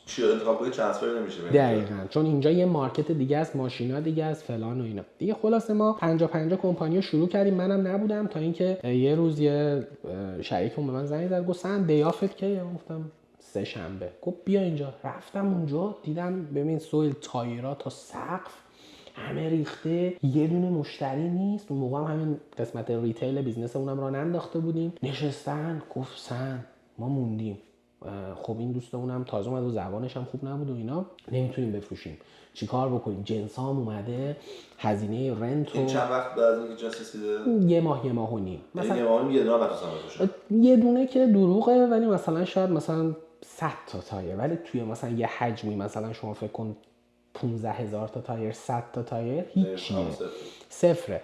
چی انتخاب کنی ترانسفر نمیشه. دقیقاً چون اینجا یه مارکت دیگه است، ماشینا دیگه است، فلان و اینا دیگه. خلاصه ما 50 کمپانی رو شروع کردیم، منم نبودم تا اینکه یه روز یه شریکم به من زنگ زد گفت سن دی آفت کیه؟ گفتم سه شنبه. گفت بیا اینجا. رفتم اونجا دیدم ببین سویل تایرها تا سقف همه ریخته، یه دونه مشتری نیست. اون موقع هم همین قسمت ریتیل بیزنس اونم را ننداخته بودیم. نشستن گفت سن ما موندیم. خب این دوستمونم تازه اومد و زبانش هم خوب نبود و اینا، نمیتونیم بفروشیم، چیکار بکنیم؟ جنسام اومده، هزینه رنت. این چند وقت بعد از اینکه جنس رسیده؟ یه ماه و نیم. مثلا یه ماه و نیم یه دونه شد. یه دونه که دروغه، ولی مثلا شاید مثلا 100 تا تایر، ولی توی مثلا یه حجمی مثلا شما فکر کن 15,000 تا تایر، 100 تا تایر هیچیه، صفره.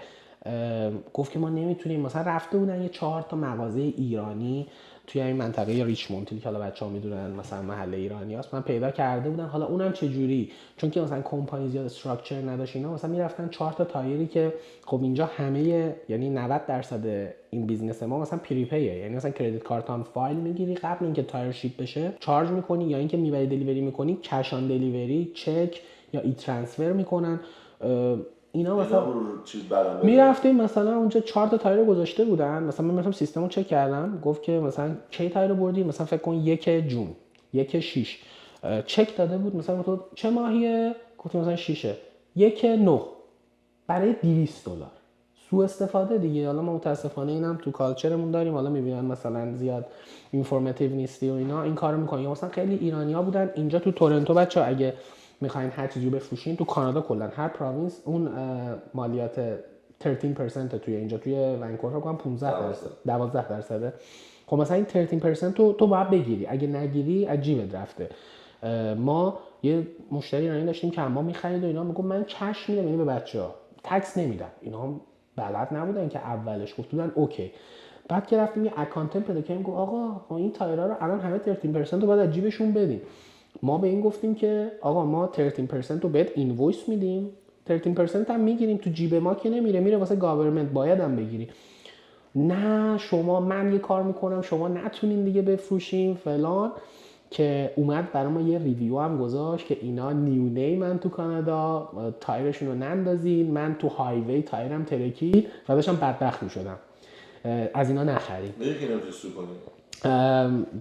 گفت که ما نمیتونیم. مثلا رفته بودن یه 4 تا مغازه ایرانی توی این منطقه ریچموند که حالا بچه‌ها میدونن مثلا محل ایرانیاست، من پیدا کرده بودن. حالا اونم چه جوری؟ چون که مثلا کمپانی زیاد استراکچر نداشت اینا، مثلا میرفتن 4 تا تایری که خب اینجا همه، یعنی 90% این بیزنس ما مثلا پریپیه، یعنی مثلا کردیت کارت آن فایل میگیری قبل اینکه تایر شیپ بشه، چارج میکنی، یا اینکه میبری دلیوری میکنی، کش آن دلیوری، چک یا ای ترانسفر میکنن. اینا مثلا میرفتیم مثلا اونجا 4 تا تایر گذاشته بودن، مثلا من سیستمو چک کردم، گفت که مثلا کی تایر بردی؟ مثلا فکر کن 1 جون، 1/6 چک داده بود. مثلا تو چه ماهیه؟ گفتم مثلا 6، 1/9 برای $200. سوء استفاده دیگه. حالا ما متاسفانه اینم تو کالچرمون داریم، حالا میبینن مثلا زیاد اینفورماتیو نیستی و اینا، این کارو میکنن. یا مثلا خیلی ایرانی‌ها بودن اینجا تو تورنتو، بچه‌ها اگه میخواین هر چیزی بفروشین، تو کانادا کلا هر پروینس اون مالیات 13% توی اینجا، توی ونکوور فکر کنم 12%. خب مثلا این 13% تو باید بگیری، اگه نگیری عجیبه رفته. ما یه مشتری ایرانی داشتیم که ما می‌خرید و اینا، میگم من کش میدم اینو به بچه‌ها، تکس نمیدم. اینا هم بلد نبودن که اولش گفتن اوکی. بعد که رفتیم یه اکانتنت پیدا کردیم، گفت آقا این تایرها رو الان همه 13% رو باید از جیبشون بدیم. ما به این گفتیم که آقا ما 13% رو بهت اینوایس میدیم، 13% هم میگیریم تو جیب ما که نمیره، میره واسه گاورمنت، باید هم بگیری. نه شما، من یه کار میکنم شما نتونین دیگه بفروشین فلان. که اومد برای ما یه ریویو هم گذاشت که اینا نیو من تو کانادا تایرشون رو نندازین، من تو هایوی تایرم ترکی و داشتم بدبخت میشدم. از اینا نخرید.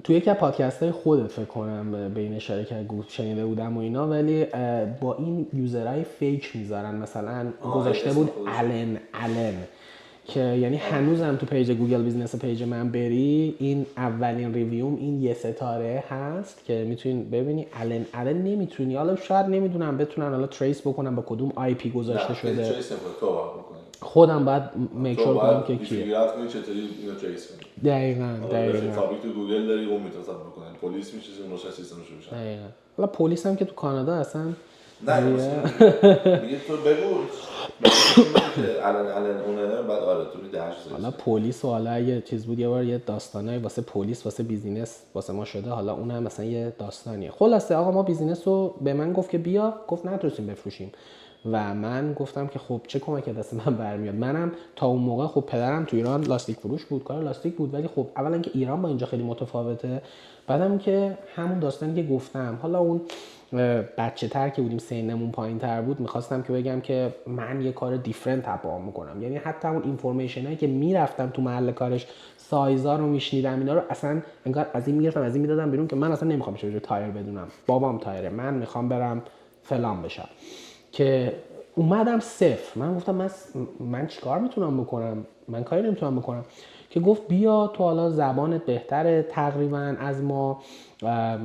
تو یکی از پادکست‌های خودت فکر کنم به این اشاره که شنیده بودم و اینا، ولی با این یوزرهای فیک میذارن. مثلا گذاشته بود آلن که یعنی هنوزم تو پیج گوگل بیزنس پیج من بری، این اولین ریویوم این 1 ستاره هست که میتونین ببینی. آلن نمیتونی، حالا شاید نمیدونم بتونن حالا تریس بکنن با کدوم آی پی گذاشته شده. خودم باید میکشور کنم که کیه. فیگرات کنی چطوری اینو تریس کنی. دقیقاً تابیک تو گوگل داری اون میتونه حساب بکنه. پلیس میشه نوشته سیستمش رو میشه. دقیقاً. حالا پلیس هم که تو کانادا اصلا میگه تو بگو الان اونه بعد آره تو میده. حالا پلیس و حالا یه چیز بود، یه بار یه داستانای واسه پلیس واسه بیزینس واسه ما شده، حالا اونم مثلا یه داستانیه. خلاصه آقا ما بیزینس رو به من گفت که بیا، گفت نتونستیم بفروشیم و من گفتم که خب چه کمکی دست من برمیاد. منم تا اون موقع خب پدرم تو ایران لاستیک فروش بود، کار لاستیک بود، ولی خب اولا که ایران با اینجا خیلی متفاوته، بعدم که همون داستانی که گفتم، حالا اون بچه تر که بودیم سنمون پایین تر بود، میخواستم که بگم که من یه کار دیفرنت ابا میکنم. یعنی حتی اون اینفورمیشن هایی که میرفتم تو محل کارش، سایزا رو میشنیدم، اینا رو اصلا انگار از این میگرفتم از این میدادم بیرون که من اصلا نمیخوام چه تایر بدونم، بابام تایره، من میخوام برم فلان بشم. که اومدم صفر، من گفتم من چیکار میتونم بکنم، من کاری نمیتونم بکنم. که گفت بیا تو حالا زبانت بهتره تقریبا از ما،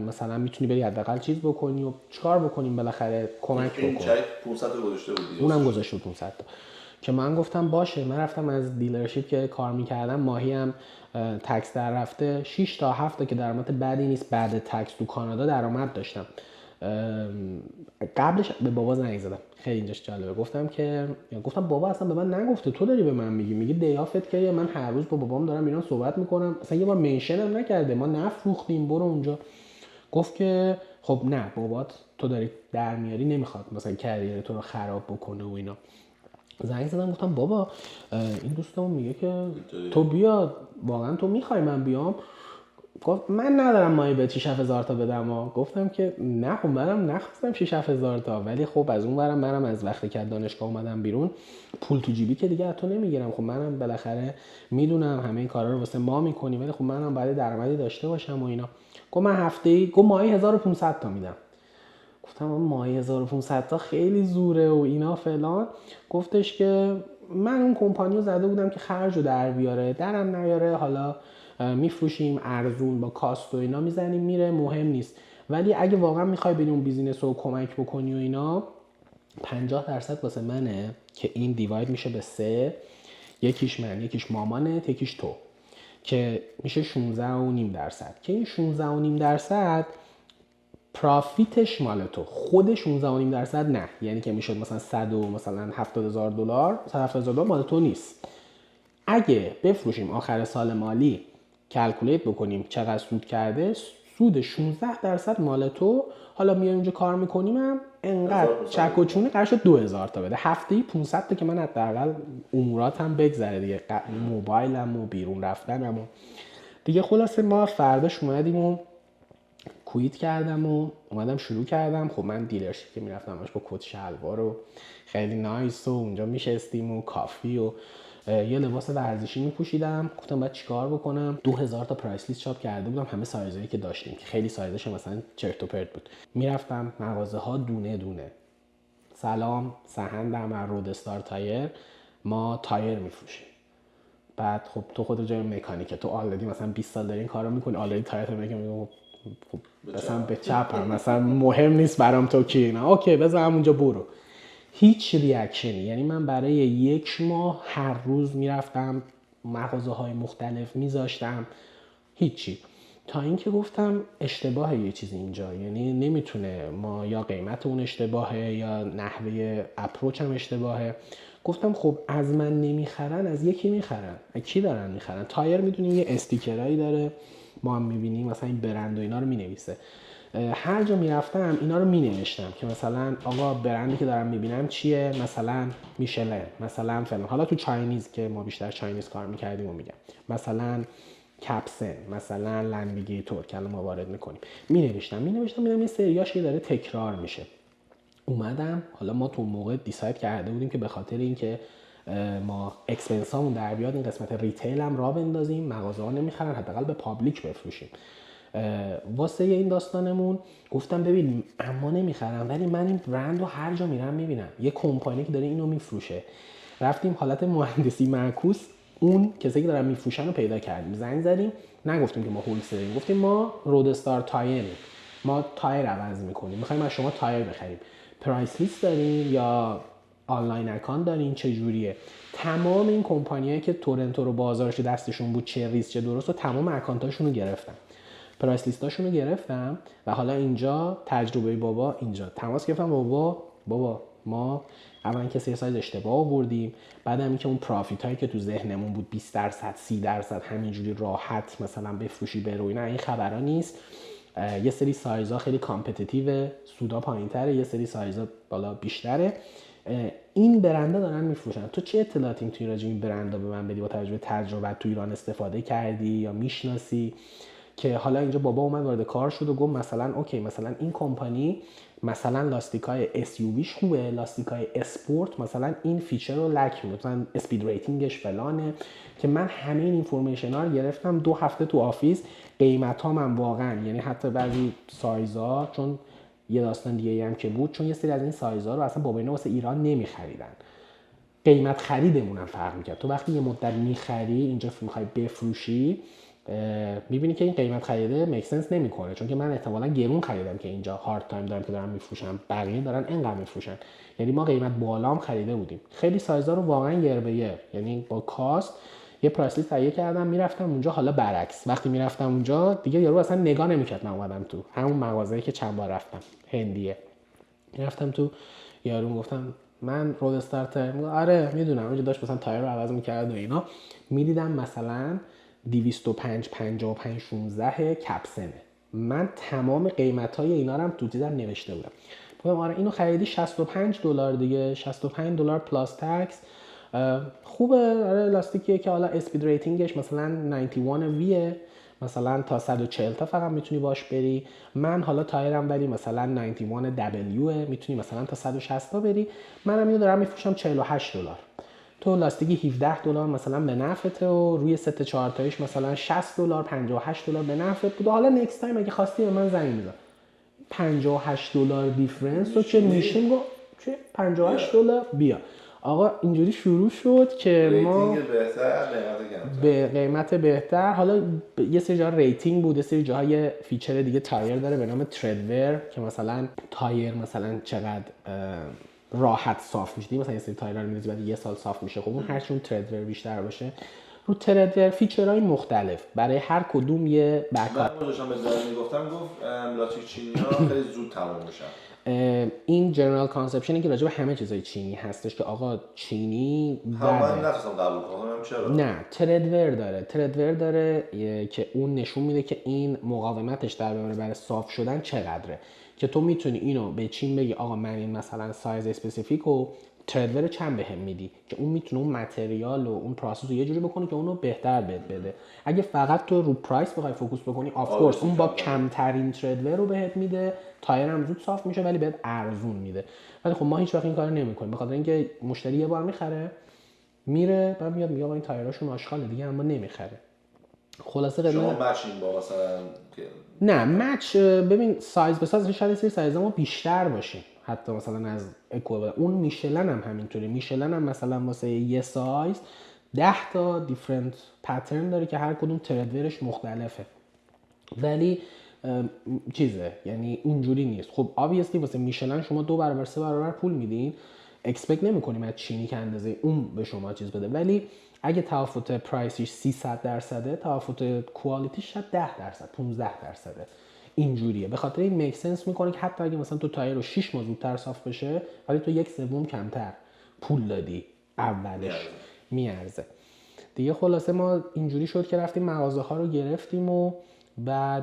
مثلا میتونی بری حداقل چیز بکنی و چیکار بکنیم بالاخره کمک بکنیم. این چک 500 رو گذاشته بود، اونم گذاشته بود 500 تا. که من گفتم باشه. من رفتم از دیلرشیپ که کار میکردم، ماهی هم تکس در رفته 6 تا 7 تا که درآمد بدی نیست بعد تکس تو کانادا درآمد داشتم. قبلش به بابا زنگ زدم، خیلی اینجاش جالبه. گفتم بابا اصلا به من نگفته، تو داری به من میگی دیافت که من هر روز با بابام دارم ایران صحبت میکنم، اصلا یه بار منشن هم نکرده ما نفروختیم برو اونجا. گفت که خب نه بابات تو داری در میاری، نمیخواد مثلا کریر تو رو خراب بکنه و اینا. زنگ زدم گفتم بابا این دوستمون میگه که تو بیا، واقعا تو میخوای من بیام؟ گفت من ندارم ماهی به 6-7 هزار تا بدم گفتم که نه خب منم نخواستم 6-7 هزار تا، ولی خب از اون ورم منم از وقتی که دانشگاه اومدم بیرون پول تو جیبی که دیگه از تو نمیگیرم، خب منم بالاخره میدونم همه این کارا رو واسه ما میکنی، ولی خب منم باید درآمدی داشته باشم و اینا. گفت من هفته‌ای ماهی 1500 تا میدم. گفتم ماهی 1500 تا خیلی زوره و اینا فلان. گفتش که من اون کمپانیو زده بودم که خرجو در بیاره، درم نیاره، حالا میفروشیم ارزون با کاست و اینا میزنیم میره، مهم نیست، ولی اگه واقعا میخوای بری اون بیزینس رو کمک بکنی و اینا 50% واسه منه که این دیواید میشه به 3، یکیش من، یکیش مامانت، یکیش تو، که میشه 16.5%. که این 16.5% پرافیتش مال تو، خود 16.5% نه، یعنی که میشد مثلا 100 و مثلا $70,000 $170,000 مال تو نیست. اگه بفروشیم آخر سال مالی کلکولیت بکنیم چقدر سود کرده، سود 16% مال تو. حالا میای اونجا کار میکنیم هم انقدر چک و چونه قرار شد 2000 تا بده، هفته‌ای 500 تا که من حداقل اموراتم بگذره دیگه، موبایلم و بیرون رفتنم و دیگه. خلاصه ما فرداش اومدیم و کویت کردم و اومدم شروع کردم. خب من دیلرشیپ که میرفتم باش با کت شلوار و خیلی نایس و اونجا میشستیم و کافی و یه لباس ورزشی میپوشیدم. گفتم باید چیکار بکنم، 2000 تا پرایس لیست چاپ کرده بودم، همه سایزایی که داشتیم که خیلی سایزش مثلا چرت و پرت بود. میرفتم مغازه ها دونه دونه، سلام سهندم از رودستار تایر، ما تایر میفروشیم. بعد خب تو خود جای مکانیکه، تو آلردی مثلا 20 سال داری این کارو میکنی، آلردی تایرت میگم خب مثلا به چپم مثلا مهم نیست برام تو کی، نه اوکی بذار همونجا برو. هیچ ریاکشنی، یعنی من برای 1 ماه هر روز میرفتم مغازه های مختلف میذاشتم، هیچی، تا اینکه گفتم اشتباهه یه چیزی اینجا، یعنی نمیتونه، ما یا قیمت اون اشتباهه یا نحوه اپروچ هم اشتباهه. گفتم خب از من نمیخرن از یکی میخرن، از کی دارن میخرن؟ تایر میدونی یه استیکرایی داره ما هم میبینیم، مثلا این برند و اینا رو مینویسه. هر جا میرفتم اینا رو مینوشتم که مثلا آقا برندی که دارم میبینم چیه، مثلا میشلن، مثلا فلان، حالا تو چاینیز که ما بیشتر چاینیز کار میکردیم و میگم مثلا کپسن، مثلا لنویگیتور که الان ما وارد میکنیم، مینوشتم میدم یه سریاش که داره تکرار میشه. اومدم حالا ما تو موقع دیساید کرده بودیم که به خاطر اینکه ما اکسپنسامون در بیاد این قسمت ریتیل هم را بندازیم، مغازه ها نمیخرن حداقل به پابلیک بفروشیم. واسه این داستانمون گفتم ببین اما نمیخرم، ولی من این برند رو هر جا میرم میبینم یه کمپانی که داره اینو میفروشه. رفتیم حالت مهندسی معکوس، اون کسی که دارن میفروشن رو پیدا کردیم، زنگ زدیم، نگفتیم که ما هولسلیم، گفتیم ما رودستار تایریم، ما تایر عوض میکنیم، میخوایم از شما تایر بخریم، پرایس لیست دارین یا آنلاین اکانت دارین، چه جوریه؟ تمام این کمپانیایی که تورنتو رو بازارش دستشون بود، چه ریس چه درست، و تمام اکانتاشون رو گرفتم، پرایس لیستاشون رو گرفتم. و حالا اینجا تجربه بابا، اینجا تماس گرفتم بابا ما اولا که سایز اشتباه آوردیم، بعدم اینکه اون پرافیت هایی که تو ذهنمون بود 20% 30% همینجوری راحت مثلا بفروشی برو اینا، این خبرا نیست. یه سری سایزها خیلی کامپتیتیو، سودا پایینتره، یه سری سایزها بالا بیشتره، این برندا دارن میفروشن، تو چه اطلاعاتی میتونی راجع به این برندا به من بدی؟ با توجه به تجربه تو ایران استفاده کردی یا میشناسی؟ که حالا اینجا بابا اومد وارد کار شد و گفت مثلا اوکی مثلا این کمپانی مثلا لاستیکای SUVش خوبه، لاستیکای اسپورت مثلا این فیچر رو لک میده، مثلا اسپید ریتینگش فلانه، که من همه این اینفورمیشن ها رو گرفتم 2 هفته تو آفیس. قیمت ها من واقعا یعنی حتی بعضی سایزها، چون یه داستان دیگه هم که بود، چون یه سری از این سایزها رو اصلا بابا اینا واسه ایران نمیخریدن، قیمت خریدمون هم فرق میکرد. تو وقتی یه مدت میخری اینجا میخوای بفروشی، میبینی که این قیمت خریده مکسنس نمیکنه، چون که من احتمالاً گرون خریدم که اینجا هارد تایم دارم که دارم میفروشم، بقیه دارن اینقدر میفروشن، یعنی ما قیمت بالا هم خریده بودیم. خیلی سایزا رو واقعا یر به یر، یعنی با کاست یه پرایس لیست تهیه کردم میرفتم اونجا. حالا برعکس وقتی میرفتم اونجا دیگه یارو اصلا نگاه نمیکرد من اومدم تو همون مغازه‌ای که چند بار رفتم، هندیه. میرفتم تو، یارو گفتم من رود استارتر، آره میدونم. اونجا داشت مثلا تایر رو عوض میکرد و اینا. میدیدم مثلا 205 55 16 کپسنه. من تمام قیمتای اینا رو هم تو دیدم نوشته بودم. گفتم آره اینو خریدی $65 دیگه، $65 پلاس تکس. خوبه. آره لاستیکیه که حالا اسپید ریتینگش مثلا 91 ویه، مثلا تا 140 تا فقط میتونی باش بری. من حالا تایرم ولی مثلا 91 دبلیوه، میتونی مثلا تا 160 تا بری. منم اینو دارم میفروشم $48. تو لاستیکی $17 مثلا به نفعته و روی ست 4 تایش مثلا $60 $58 به نفعت بود. حالا نکست تایم اگه خواستی به من زنگ بزن. $58 دیفرنس رو چه میشه؟ میگم چه $58 بیا. آقا اینجوری شروع شد که ما به قیمت بهتر. حالا یه سری جا ریتینگ بود، یه سری جاهای فیچر دیگه تایر داره به نام تردور که مثلا تایر مثلا چقدر راحت صاف میشه. مثلا یه سری تایر رو می‌ریزی بعد یه سال صاف میشه. خب اون هر چون تردور بیشتر باشه رو تردور فیچرهای مختلف برای هر کدوم یه بک‌اپ. من داشتم به زمین میگفتم گفت لاستیک چینی‌ها خیلی زود تموم میشن. این جنرال کانسپشنی که راجع به همه چیزای چینی هستش که آقا چینی من نتونستم قبول کنم. چرا؟ نه تردور داره که اون نشون میده که این مقاومتش در برابر صاف شدن چقدره، که تو میتونی اینو به چین بگی آقا من این مثلا سایز اسپسیفیک و تردور چند بهم میدی، که اون میتونه اون متریال و اون پروسس رو یه جوری بکنه که اونو بهتر بهت بده. اگه فقط تو رو پرایس بخوای فوکوس بکنی آف کورس اون با کمترین تردور رو بهت میده، تایر هم زود صاف میشه ولی بهت ارزون میده. ولی خب ما هیچ وقت این کارو نمیکنیم، بخاطر اینکه مشتری یه بار میخره میره بعد میاد میگه این تایراشون آشغاله دیگه، اما نمیخره. خلاصه قدمت شما مچین با مثلا نه مچ ببین سایز به سایز شاید سری سایز ما بیشتر باشیم حتی مثلا از اکوال. اون میشلن هم همینطوری. میشلن هم مثلا واسه یه سایز 10 تا دیفرنت پترن داره که هر کدوم تردورش مختلفه، ولی چیزه یعنی اونجوری نیست. خب obviously واسه میشلن شما 2 برابر 3 برابر پول میدین، اکسپکت نمی‌کنیم از چینی که اندازه اون به شما چیز بده. ولی اگه تفاوت پرایسش 300%، تفاوت کوالیتیش شاید 10% 15%. اینجوریه. به خاطر این میک سنس میکنه که حتی اگه مثلا تو تایر رو 6 ماه زودتر صاف بشه ولی تو 1/3 کمتر پول دادی اولش، میارزه دیگه. خلاصه ما اینجوری شد که رفتیم مغازه ها رو گرفتیم و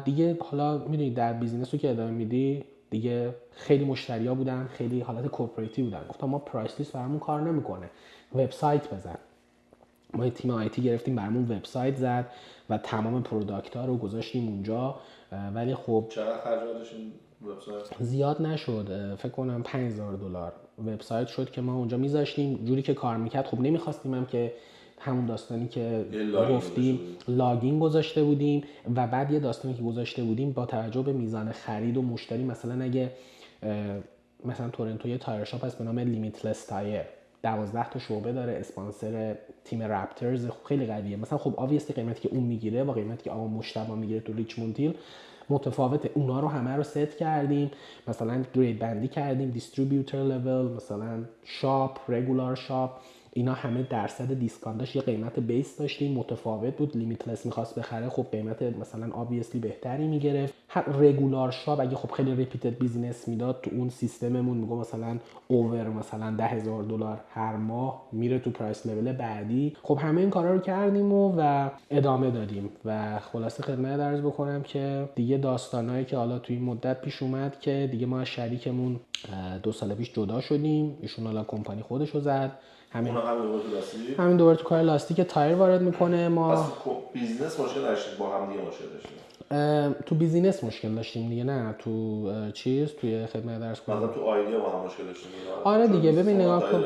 دیگه حالا میدونی در بیزینس رو که ادامه میدی دیگه خیلی مشتریا بودن، خیلی حالت کورپوریتی بودن. گفتم ما پرایس لیست برامون کار نمیکنه، وبسایت بزن. ما یه تیم آیتی گرفتیم برامون وبسایت زد و تمام پروداکت ها رو گذاشتیم اونجا. ولی خب چقدر خرجاتش این وبسایت زیاد نشد، فکر کنم $5000 وبسایت شد که ما اونجا میذاشتیم جوری که کار میکرد. خب نمیخواستیم هم که همون داستانی که گفتیم لاگین گذاشته بودیم و بعد یه داستانی که گذاشته بودیم با توجه به میزان خرید و مشتری، مثلا اگه مثلا تورنتو یه تایر شاپ هست به نام لیمیتلس تایر، 12 تا شعبه داره، اسپانسر تیم رپترز، خیلی قویه. مثلا خب obviously قیمتی که اون میگیره با قیمتی که آقا مشتبه میگیره تو ریچموند هیل متفاوته. اونا رو همه رو ست کردیم، مثلا گرید بندی کردیم، دیستریبیوتور لول، مثلا شاپ، رگولار شاپ، اینا همه درصد دیسکانت داشت. یه قیمت بیس داشتیم متفاوت بود. لیمیتلس میخواست بخره خب قیمت مثلا obviously بهتری میگرفت. هر رگولار شاپ اگه خب خیلی ریپیتد بیزینس میداد تو اون سیستممون میگه مثلا اوور مثلا $10,000 هر ماه میره تو پرایس لول بعدی. خب همه این کارا رو کردیم و ادامه دادیم و خلاصه خدمت عرض بکنم که دیگه داستانایی که حالا توی این مدت پیش اومد که دیگه ما از شریکمون 2 سال پیش جدا شدیم. ایشون حالا کمپانی خودشو زد، همین دوباره تو کار لاستیک تایر وارد میکنه. ما بیزنس مشکل داشتیم، با هم دیگه مشکل داشتیم. تو بیزینس مشکل داشتیم دیگه، نه تو چیز توی خدمت درس کنم مثلا تو آیدیا با هم مشکل داشتیم. آره دیگه ببین نگاه کن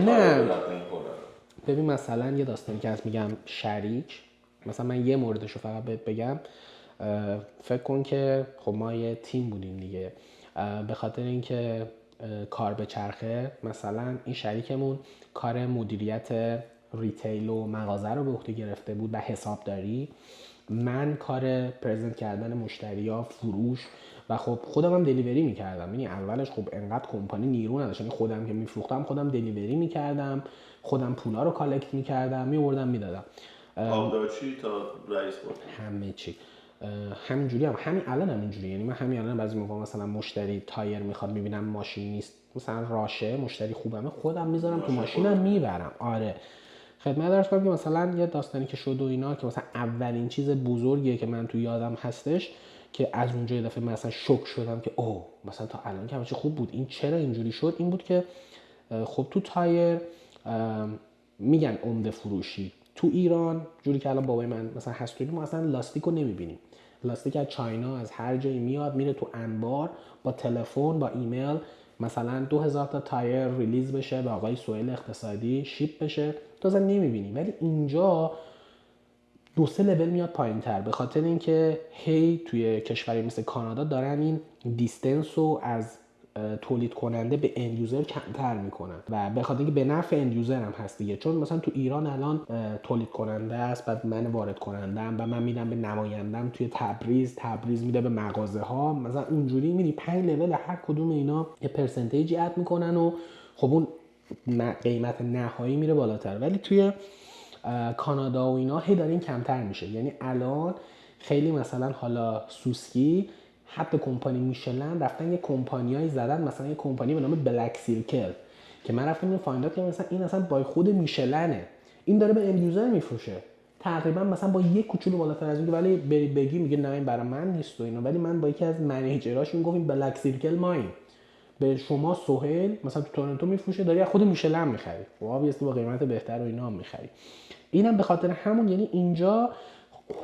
نه ببین مثلا یه داستانی که از میگم شریک، مثلا من یه موردشو فقط بهت بگم. فکر کن که خب ما یه تیم بودیم دیگه، به خاطر اینکه کار به چرخه مثلا این شریکمون کار مدیریت ریتیل و مغازه رو به عهده گرفته بود و حسابداری. من کار پرزنت کردن مشتریا، فروش و خب خودم هم دلیوری میکردم. یعنی اولش خب انقدر کمپانی نیرو نداشت، یعنی خودم که میفروختم خودم دلیوری میکردم، خودم پولا رو کالکت میکردم، میوردم میدادم. آبدارچی تا رئیس بود همه چی همینجوری همین الان همینجوری. یعنی من همین الان بعضی موقع مثلا مشتری تایر میخواد میبینم ماشین نیست، مثلا راشه مشتری خوبمه، خودم میذارم تو ماشینم میبرم. آره خدمت درس کنم که مثلا یه داستانی که شد و اینا، که مثلا اولین چیز بزرگیه که من تو یادم هستش که از اونجا یه دفعه مثلا شوک شدم که اوه مثلا تا الان که همه چی خوب بود، این چرا اینجوری شد. این بود که خب تو تایر میگن عمده فروشی تو ایران جوری که الان بابای من مثلا هست، ما اصلا لاستیک رو نمیبینیم. لاستیک از چاینا از هر جایی میاد میره تو انبار، با تلفن با ایمیل مثلا 2000 تا تایر ریلیز بشه به آقای سهیل اقتصادی، شیپ بشه، تو اصلا نمیبینی. ولی اینجا 2-3 لول میاد پایین تر، به خاطر اینکه هی توی کشوری مثل کانادا دارن این دیستنس رو از تولید کننده به اند یوزر کمتر میکنن و به خاطر اینکه به نفع اند یوزر هم هست دیگه. چون مثلا تو ایران الان تولید کننده است، بعد من وارد کنندم و من میدم به نمایندم توی تبریز میده به مغازه ها، مثلا اونجوری میری 5 لول هر کدوم اینا یه پرسنتیجی اد میکنن و خب اون قیمت نهایی میره بالاتر. ولی توی کانادا و اینا هی دارین کمتر میشه. یعنی الان خیلی مثلا حالا سوسکی حتی کمپانی میشلن رفتن یه کمپانیایی زدن، مثلا یه کمپانی به نام بلک سیرکل که من رفتم اینو فایند اوت کردم مثلا این اصلا با خود میشلنه، این داره به اند یوزر میفروشه تقریبا مثلا با یک کوچولو بالاتر از اون، ولی بگی میگه نه این برای من نیست و اینا. ولی من با یکی از منیجراش میگفتم بلک سیرکل ماین به شما سهیل مثلا تو تورنتو میفروشه، داری از خود میشلن میخری و ابویسلی با قیمت بهتر و اینا هم میخری. اینم به خاطر همون، یعنی اینجا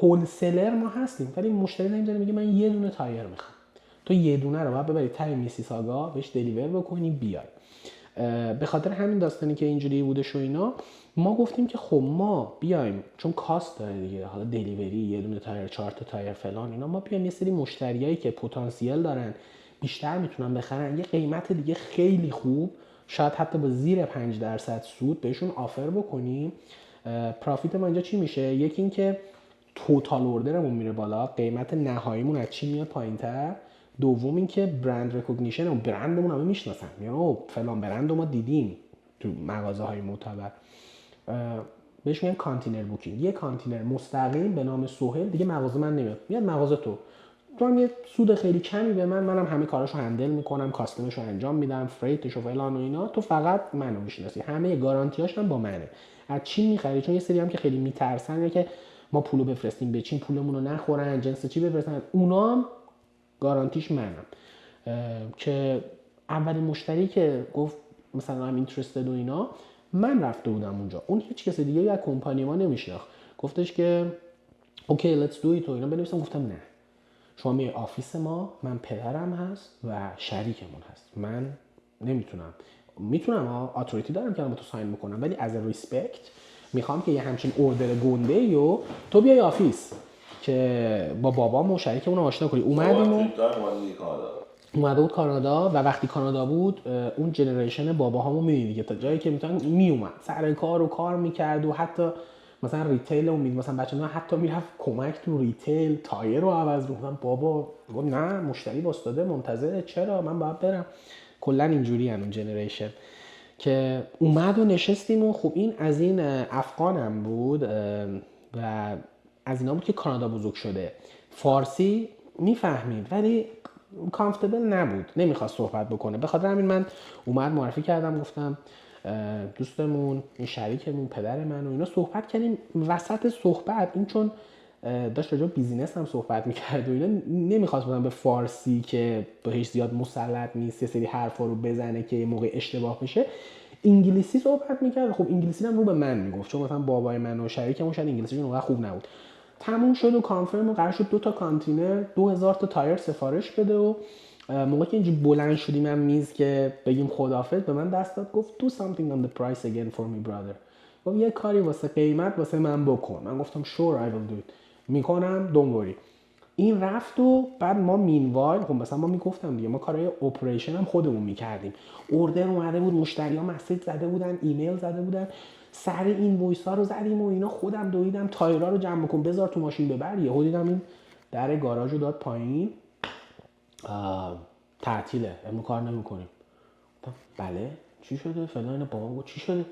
هولسلر ما هستیم ولی مشتری نمیذاره، میگه من یه دونه تایر میخوام، تو یه دونه رو باید ببری ته میسیساگا بهش دلیور بکنی بیای. به خاطر همین داستانی که اینجوری بودش و اینا ما گفتیم که خب ما بیایم، چون کاست داره دیگه، حالا دلیوری یه دونه تایر 4 تا تایر فلان اینا، ما بیایم یه سری مشتریایی که پتانسیل دارن بیشتر میتونن بخرن یه قیمت دیگه خیلی خوب، شاید حتی با زیر 5% سود بهشون آفر بکنیم. پرافیت ما اینجا چی میشه؟ یکی این که توتال اوردرمون میره بالا، قیمت نهاییمون از چی میاد پایینتر. دوم این که برند ریکگنیشن و برندمون همه میشناسن، میگن فلان برند ما دیدیم تو مغازه های معتبر. بهش میگن کانتینر بوکینگ. یه کانتینر مستقیم به نام سهیل دیگه مغازه من نمیاد، میاد مغازه تو هم یه سود خیلی کمی به منم همه کاراشو هندل میکنم، کاستمشو انجام میدم، فریتشو فلان و اینا، تو فقط منو میشناسی، همه گارانتیاش هم با منه. از چین میخری؟ چون یه سری هم که خیلی میترسن که ما پولو بفرستیم به چین پولمون رو نخورن، جنس چی بفرستن، اونا هم گارانتیش منم. که اولین مشتری که گفت مثلا I'm interested و اینا، من رفته بودم اونجا، اون هیچ کس دیگه از کمپانی ما نمیشناخت، گفتش که اوکی let's do it و اینا. بنویسم گفتم نه، شما میای آفیس ما، من پدرم هست و شریکمون هست، من نمیتونم، میتونم اتوریتی دارم که تو ساین میکنم، ولی از ریسپکت میخوام که یه همچین اوردر گنده و تو بیای آفیس که با بابام و شریکمون آشنا کنی. اومده بود کانادا و وقتی کانادا بود اون جنریشن باباهامو می‌بینی دیگه، تا جایی که میتونن میومد سر کار و کار میکرد و حتی مثلا ریتیل رو مثلا بچه‌ها حتی میرفت کمک تو ریتیل تایر رو عوض می‌کنن. بابا گفت نه مشتری واسطاده منتظره، چرا من باید برم. کلا اینجوری اون جنریشن که اومد و نشستیم و خب این از این افغانم بود و از اینا بود که کانادا بزرگ شده، فارسی میفهمید ولی کامفتبل نبود، نمیخواست صحبت بکنه. به خاطر همین من اومد معرفی کردم، گفتم دوستمون، این شریکمون، پدر من و اینا. صحبت کردیم. وسط صحبت این چون داشت راجع به بیزینس هم صحبت میکرد و اینا، نمیخواست مثلا به فارسی که بهش زیاد مسلط نیست یه سری حرفا رو بزنه که یه موقع اشتباه بشه، انگلیسی صحبت میکرد. خب انگلیسی هم رو به من میگفت چون مثلا بابای من و شریکمون شاید انگلیسیشون اونقدر خوب نبود. تموم شد و کانفرم و قرار شد 2 تا کانتینر 2000 تا تایر سفارش بده و موقعی که اینجا بلند شدیم من میز که بگیم خداحافظ، به من دست داد گفت do something on the price again for me brother. گفت یه کاری واسه قیمت واسه من بکن. من گفتم sure I will do it، میکنم don't worry. این رفت و بعد ما مینوایل خب مثلا ما میگفتم دیگه ما کارهای اپریشن هم خودمون میکردیم. اوردر اومده بود، مشتری‌ها مسیج زده بودن، ایمیل زده بودن، سر این وایسا رو زدیم و اینا، خودم دویدم تایرها رو جمع کن بذار تو ماشین ببر. یهو دیدم این در گاراژو داد پایین، تعطیله امروز کار نمی‌کنیم. بله چی شده فلان؟ بابا گفت چی شده؟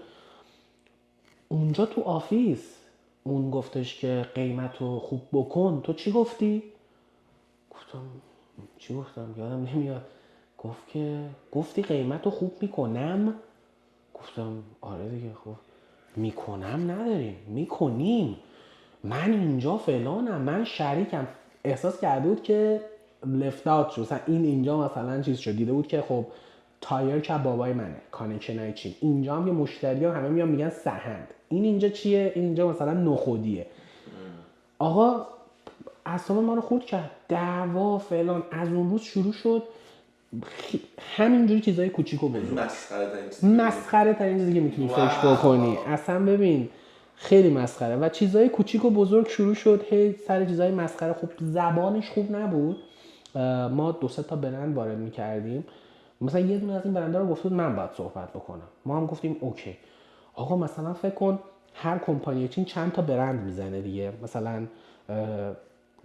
اونجا تو آفیس اون گفتش که قیمتو خوب بکن، تو چی گفتی؟ گفتم چی گفتم یادم نمیاد. گفت که گفتی قیمتو خوب میکنم. گفتم آره دیگه. خب میکنم نداریم میکنیم، من اینجا فلانم، من شریکم. احساس کرده بود که لفت اوت شد، مثلا این اینجا مثلا چیز شد، دیده بود که خب تایر که بابای منه، کانکشنای چی، اینجا هم یه مشتری ها همه میان میگن سهند، این اینجا چیه، این اینجا مثلا نخودیه. آقا اعصاب ما رو خورد کرد، دعوا فلان. از اون روز شروع شد همینجوری چیزای کوچیک و بزرگ، مسخره ترین چیزی که میتونی فکر بکنی. اصلا ببین خیلی مسخره و چیزای کوچیک و بزرگ شروع شد هی سر چیزای مسخره. خب زبانش خوب نبود، ما 2-3 تا برند وارد میکردیم، مثلا یه دونه از این برندها رو گفت من باید صحبت بکنم، ما هم گفتیم اوکی. آقا مثلا فکر کن هر کمپانی چین چند تا برند میزنه دیگه، مثلا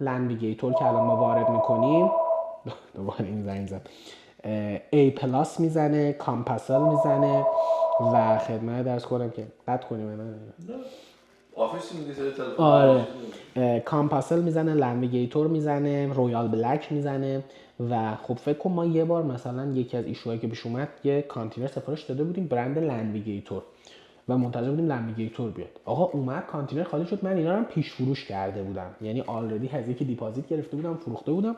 لنویگیتور که الان ما وارد میکنیم دوباره این زنگ زد، ای پلاس میزنه، کامپاسل میزنه و خدمت درس کنم که قطع کنیم آفیس میگه آره کامپاسل میزنه، لنویگیتور میزنه، رویال بلک میزنه. و خب فکر کن ما یه بار مثلا یکی از ایشوهایی که پیش اومد یه کانتینر سفارش داده بودیم برند لنویگیتور و منتظر بودیم لنویگیتور بیاد. آقا اومد کانتینر خالی شد، من اینا رو هم پیش فروش کرده بودم، یعنی آلردی از یکی دیپازیت گرفته بودم فروخته بودم.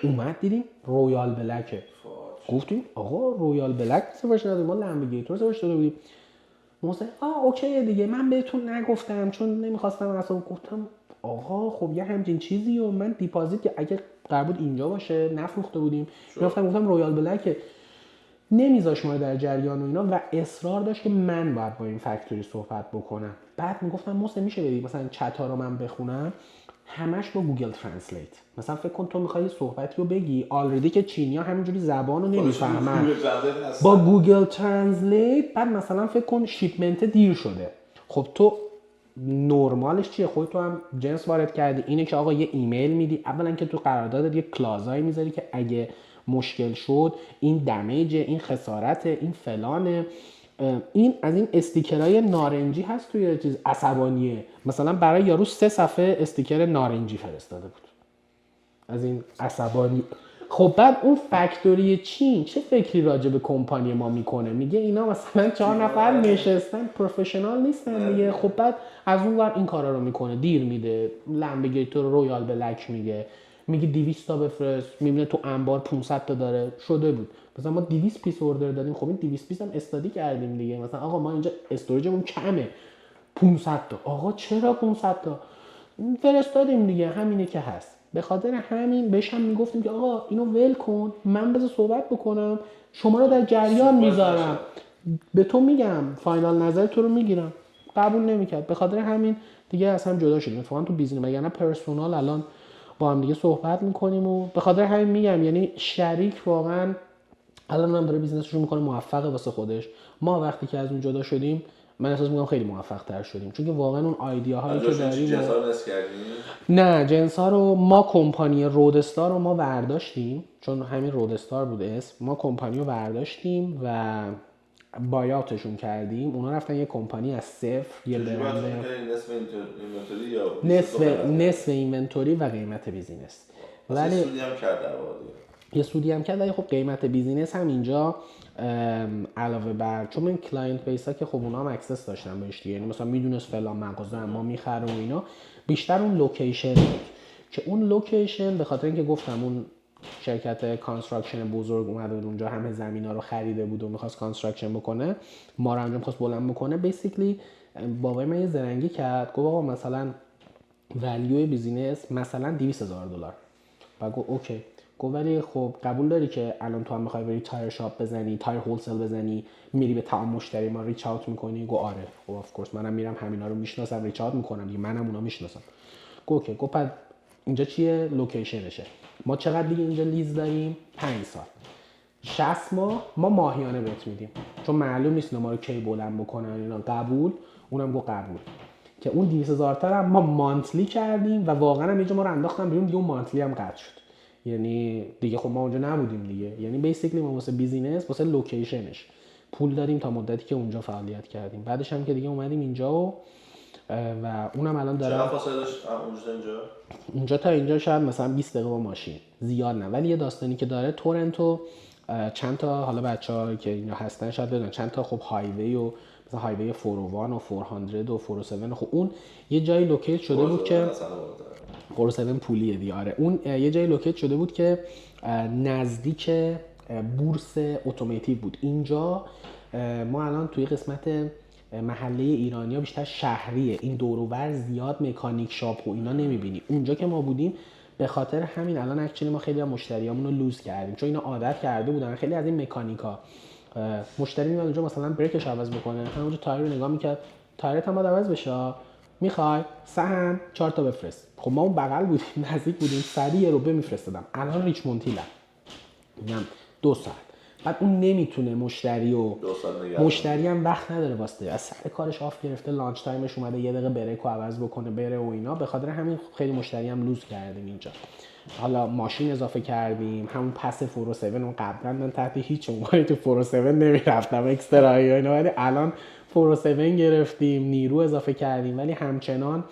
اومد دیدیم رویال بلکه، گفتیم آقا رویال بلک سفارش ندادیم، ما لنویگیتور سفارش داده بودیم. موسی اوکی دیگه من بهتون نگفتم چون نمیخواستم اصلا. گفتم آقا خب یه همچین چیزی و من دیپازیت که اگه قرار بود اینجا باشه نفروخته بودیم. گفتم رویال بلک، نمیذاش ما در جریان و اینا و اصرار داشت که من باید با این فکتوری صحبت بکنم. بعد میگفتم موسی میشه بدی مثلا چت ها رو من بخونم، همش با گوگل ترنسلیت. مثلا فکر کن تو میخوای صحبتی رو بگی آلردی که چینی‌ها همینجوری زبان رو نمیفهمن، با گوگل ترنسلیت بعد مثلا فکر کن شیپمنت دیر شده. خب تو نرمالش چیه؟ خودت تو هم جنس وارد کردی، اینه که آقا یه ایمیل میدی، اولا که تو قراردادت یه کلازایی میذاری که اگه مشکل شد این دمیج، این خسارت، این فلانه. این از این استیکرهای نارنجی هست توی چیز عصبانیه، مثلا برای یارو 3 صفحه استیکر نارنجی فرستاده بود از این عصبانی. خب بعد اون فکتوری چین چه فکری راجع به کمپانی ما میکنه؟ میگه اینا مثلا 4 نفر نشستن پروفشنال نیستن دیگه. خب بعد از اون ور این کارا رو میکنه، دیر میده، لنویگیتور رویال بلک میگه 200 تا بفرست، میبینه تو انبار 500 تا داره شده بود. مثلا ما 200 پیس اوردر دادیم، خب این 200 پیس هم استادی کردیم دیگه، مثلا آقا ما اینجا استوریجمون کمه 500 تا. آقا چرا 500 تا فرستادیم دیگه، همینه که هست. به خاطر همین بهش هم میگفتیم که آقا اینو ول کن، من بذار صحبت بکنم، شما رو در جریان میذارم، به تو میگم فاینال نظر تو رو میگیرم. قبول نمیکرد، به خاطر همین دیگه از هم جدا شدیم. اتفاقا تو بیزینس مگه نه پرسونال الان با هم دیگه صحبت میکنیم و به خاطر همین میگم یعنی شریک واقعا الان هم داره بیزینسش رو میکنه، موفقه واسه خودش. ما وقتی که از اون جدا شدیم من احساس میکنم خیلی موفق تر شدیم، چون که واقعا اون ایدیاهایی که داریم جنس‌ها رو نصب کردیم. نه جنس‌ها رو ما کمپانی رودستار رو ما برداشتیم، چون همین رودستار بود اسم، ما کمپانی رو برداشتیم و بایاتشون کردیم، اونا رفتن یه کمپانی از صفر، یه برند نصف اینونتوری و قیمت بیزینس، ولی سودی هم کرد در واقع. یه سودی هم کرد، ولی خب قیمت بیزینس هم اینجا علاوه بر چون من کلاینت بیسا که خب اونا هم اکسس داشتن بهش دیگه، یعنی مثلا میدونست فلان مغازه ما میخره و اینا، بیشتر اون لوکیشن بود که اون لوکیشن به خاطر اینکه گفتم اون شرکت کانستراکشن بزرگ اومده بود اونجا، همه زمینا رو خریده بود و می‌خواست کانستراکشن بکنه، ما رو انجام خواست بلند بکنه. بیسیکلی بابای من یه زرنگی کرد، گفت آقا مثلا ولیو بیزینس مثلا $200,000. بعد گفت اوکی. گفت ولی خب قبول داری که الان تو هم می‌خوای بری تایر شاپ بزنی، تایر هولسل بزنی، میری به تمام مشتری ما ریچ اوت می‌کنی؟ گفت آره. خب اف کورس منم میرم همینا رو میشناسم، ریچ اوت می‌کنم دیگه، منم اونا میشناسم. گفت اوکی. گفت بعد اینجا چیه؟ لوکیشنشه. ما چقدر دیگه اینجا لیز داریم؟ 5 سال. 60 ماه ما ماهیانه بهت میدیم. چون معلوم نیست ما رو کی بلند بکنن اینا. قبول، اونم گفت قبول. که اون 200,000 تا هم ما مانتلی کردیم و واقعا هم یه جا ما رو انداختن بیرون دیگه، اون مانتلی هم قطع شد. یعنی دیگه خب ما اونجا نبودیم دیگه. یعنی بیسیکلی ما واسه بیزینس، واسه لوکیشنش پول دادیم تا مدتی که اونجا فعالیت کردیم. بعدش هم که دیگه اومدیم اینجا و اونم الان داره. چقدر فاصله داشت اینجا؟ اینجا تا اینجا شاید مثلا 20 دقیقه با ماشین، زیاد نه. ولی یه داستانی که داره تورنتو چند تا، حالا بچه‌ها که اینجا هستن شاید بدونن، چند تا خب هایوی و مثلا هایوی 401 و 400 و 407، خب اون یه جایی لوکیت شده بود که 407 پولیه دیگه. آره اون یه جایی لوکیت شده بود که نزدیک بورس اتوماتیو بود. اینجا ما الان توی قسمت محله ایرانیا بیشتر شهریه، این دور و بر زیاد مکانیک شاپ و اینا نمیبینی. اونجا که ما بودیم به خاطر همین الان اکچولی ما خیلی از مشتریامون رو لوز کردیم، چون اینا عادت کرده بودن. خیلی از این مکانیکا مشتری میاد اونجا مثلا بریکش عوض بکنه، همونجا تایر رو نگاه میکرد، تایرت هم باید عوض بشه، میخوای سهم 4 تا بفرست. خب ما اون بغل بودیم، نزدیک بودیم، سریع رو میفرستادم. الان ریچموندیلم میگم 2 ساعت. بعد اون نمیتونه مشتری هم وقت نداره واسه از سر کارش آف گرفته، لانچ تایمش اومده یه دقیقه بریکو عوض بکنه بره و اینا. به خاطر همین خیلی مشتری هم لوز کردیم اینجا. حالا ماشین اضافه کردیم، همون پس 407 اون قبلا من تحت هیچ عنوانی تو 407 نمیرفتم اکسترایی اینا، ولی الان 407 گرفتیم، نیرو اضافه کردیم. ولی همچنان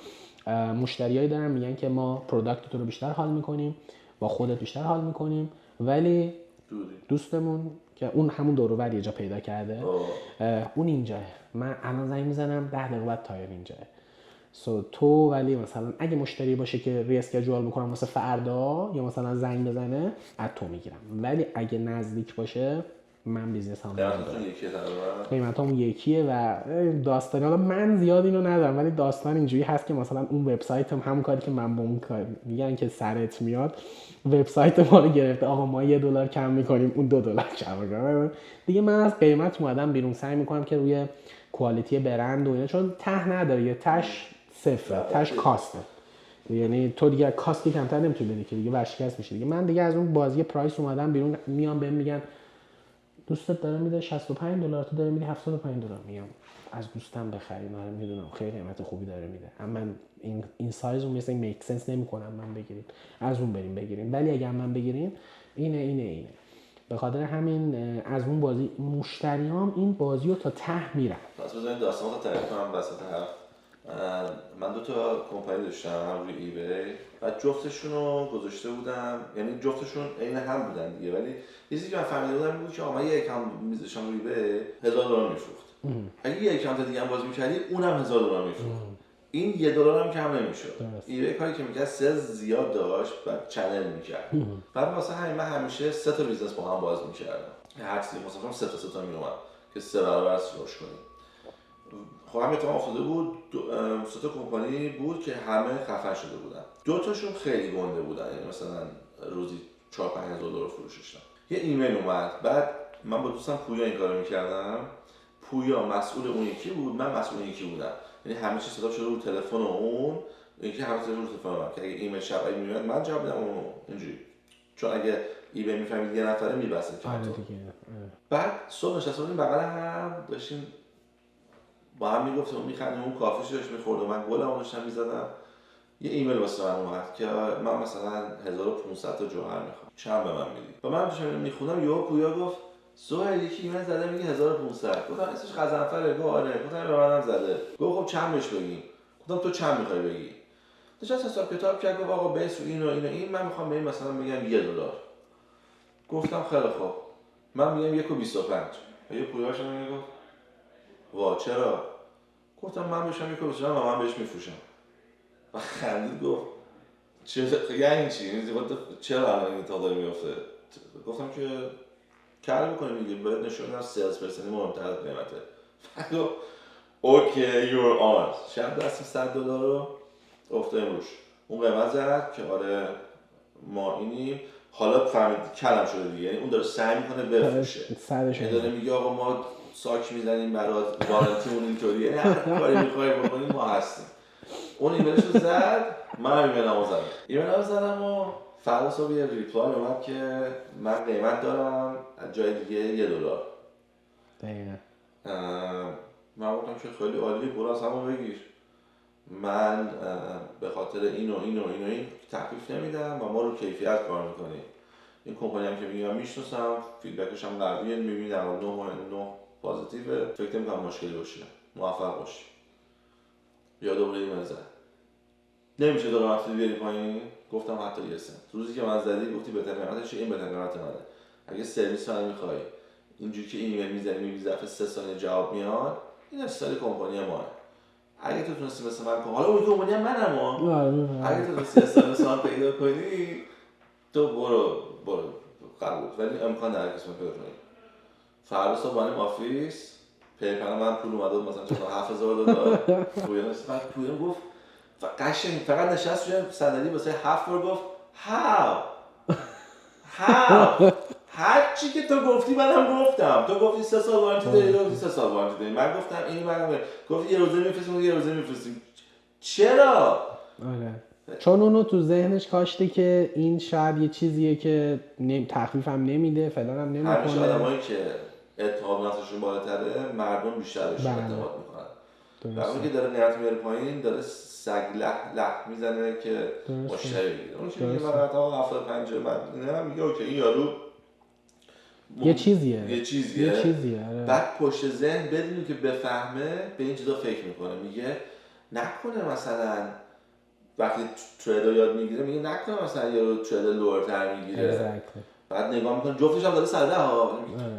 مشتریایی دارن میگن که ما پروداکت تو رو بیشتر حال میکنیم، با خودت بیشتر حال میکنیم، ولی دوستمون که اون همون دور و بر یه جا پیدا کرده اون اینجاه. من الان زنگ میزنم 10 دقیقه بعد تایر اینجاه. تو ولی مثلا اگه مشتری باشه که ریسکجوال میکنم واسه فردا یا مثلا زنگ بزنه از تو میگیرم، ولی اگه نزدیک باشه من بیزنس هم دارم. قیمتام یکیه و داستانی، حالا من زیاد اینو ندارم ولی داستان اینجوری هست که مثلا اون وبسایتم همون کاری که من با اون کار میگن که سرت میاد، وبسایت ما رو گرفته، آقا ما $1 کم میکنیم اون $2 کم میکنه دیگه. من از قیمت اومدم بیرون، سعی میکنم که روی کوالیتی برند و اینا، چون ته نداره، یه تش صفره، تش کاسته. یعنی تو دیگه کاستی کمتر نمیتونی بدی که دیگه ورشکست میشه دیگه. من دیگه از اون بازی پرایس اومدم بیرون، میام بهم میگن دوستت داره میده $65 تو داره میدی $75. میگم از دوستم بخرین. آره میدونم خیلی قیمت خوبی داره میده، اما من این سایز رو مثلا میک سنس نمیکنم من بگیریم، از اون بریم بگیریم. ولی اگه من بگیرین اینه. به خاطر همین از اون بازی مشتریام این بازی رو تا ته میرن. پس بذارید داستان رو تعریف کنم وسط حرف. من 2 تا کمپانی داشتم هم روی ایبی و جفتشون رو گذاشته بودم، یعنی جفتشون عین هم بودن دیگه، ولی یه چیزی که من فهمیده بودم این بود که ما یه اکانت میذاشتم روی ایبی $1000 میفروخت. اگه یه اکانت دیگه هم باز می‌کردی اونم $1000 میفروخت. این $1 هم کم نمیشد. ایبی کاری که می‌کرد سلز زیاد داشت و چنل می‌کرد. بعد واسه همین من همیشه 3 تا بیزنس با هم باز می‌کردم. هر چیزی مثلا 3 تا میومد که 3 برابر رشد کنیم. خب همین اتفاق افتاده بود. 3 تا کمپانی بود که همه خفن شده بودن. 2 تاشون خیلی گنده بودن، یعنی مثلا روزی $4-5 هزار فروش داشتن. یه ایمیل اومد، بعد من با دوستم پویا این کارو می‌کردم. پویا مسئول اون یکی بود، من مسئول این یکی بودم. یعنی همه چیز ستاپ شده رو تلفن اون، یکی همه چیز رو تلفن من که اگه ایمیل شب اگه میاد من جواب میدم اون اینجوری. چون اگه ایمیل میفهمید یه نفره میبسه که بعد صبح نشسته بودیم بغل هم داشتیم با هم میگفتیم میخندیم، اون کافیش داشت میخورد و من گلمو داشتم میزدم. یه ایمیل واسه من اومد که من مثلا 1500 تا جوهر میخوام، چند به من میدی؟ و من داشتم میخوندم یهو پویا گفت سهیل یکی ایمیل زده میگه 1500. گفتم اسمش غضنفره؟ گفت آره. گفتم به منم زده. گفت خب چند بهش بگیم؟ گفتم تو چند میخوای بگی؟ نشست حساب کتاب کرد، گفت آقا بیس اینو من میخوام بگم مثلا میگم $1. گفتم خیلی خوب من میگم 1.25. یه پویاش میگه گفت وا چرا؟ گفتم من بهشم 1.25 و من بهش میفروشم. و خندید گفت یعنی چی؟ چرا الان این اتفاق داره میفته؟ گفتم که کار میکنیم دیگه، باید نشون بدم سیلز پرسنی مهمتر از قیمته. گفت اوکی یور آن. شب دستیم $100 رو افتادیم روش. اون قیمت زد که آره ما اینیم. حالا فهمید کلم شده دیگه، یعنی اون داره سعی میکنه بفروشه، یعنی داره میگه آقا ما ساک میزنیم برات، وارنتیمون اینطوریه، هر کاری میخوای بکنی ما هستیم. اون ایمیلشو زد، من ایمیلمو زدم و فردا صبح یه ریپلای اومد که من قیمت دارم از جای دیگه $1. دقیقا. من گفتم که خیلی عالیه، برو از همون بگیر، من به خاطر این تخفیف نمیدم و ما رو کیفیت کار میکنیم. این کمپانی هم که میگم میشناسم، فیدبکش هم قویه، میبینم 9 پازیتیوه، فکر نمیکنم مشکلی باشه، موفق باشی. یا دوباره این مزه نمیشه دو رفتی بیاری پایین. گفتم حتی یه سنت روزی که من زدی گفتی بهتر قیمتش این بهتر قیمت منه، اگه سرویس من میخوای اینجوری که ایمیل میزنی میبینی ظرف 3 ثانیه جواب میاد، این استایل کمپانی ماه. اگه تو تونستی مثل من کنی، حالا اون کمپانی هم منم اگه تو تونستی استایل مثل من پیدا کنی، تو برو قبول، ولی امکان نداره کسی پیدا کنی. فردا صبح بریم آفیس، پیپر من پول اومده بود مثلا $7,000. پویان گفت قشنگ فقط نشست روی صندلی واسه 7 بار گفت how هر چی که تو گفتی منم گفتم. تو گفتی 3 سال وارنتی داری، تو گفتی 3 سال وارنتی داری، من گفتم این منم گفت یه روزه میفرستیم. چرا؟ آره چون اونو تو ذهنش کاشته که این شاید یه چیزیه که تخفیف هم نمیده، فلان هم نمیکنه. همیشه آدمایی که اعتماد نفسشون بالاتره، مردم بیشتر بهشون اعتماد میکنن. برای که داره قیمت میاره پایین، داره سگ لح میزنه که مشتری بگیره. اون که میگه من تا 75 من میگه اوکی این یارو یه چیزیه. بعد پشت ذهن بدونی که بفهمه به این چیزا فکر میکنه، میگه نکنه مثلا وقتی تریدر یاد میگیره میگه نکنه مثلا یارو تریدر لورتر میگیره. بعد نگاه میکنه جفتش هم داره 100 ها،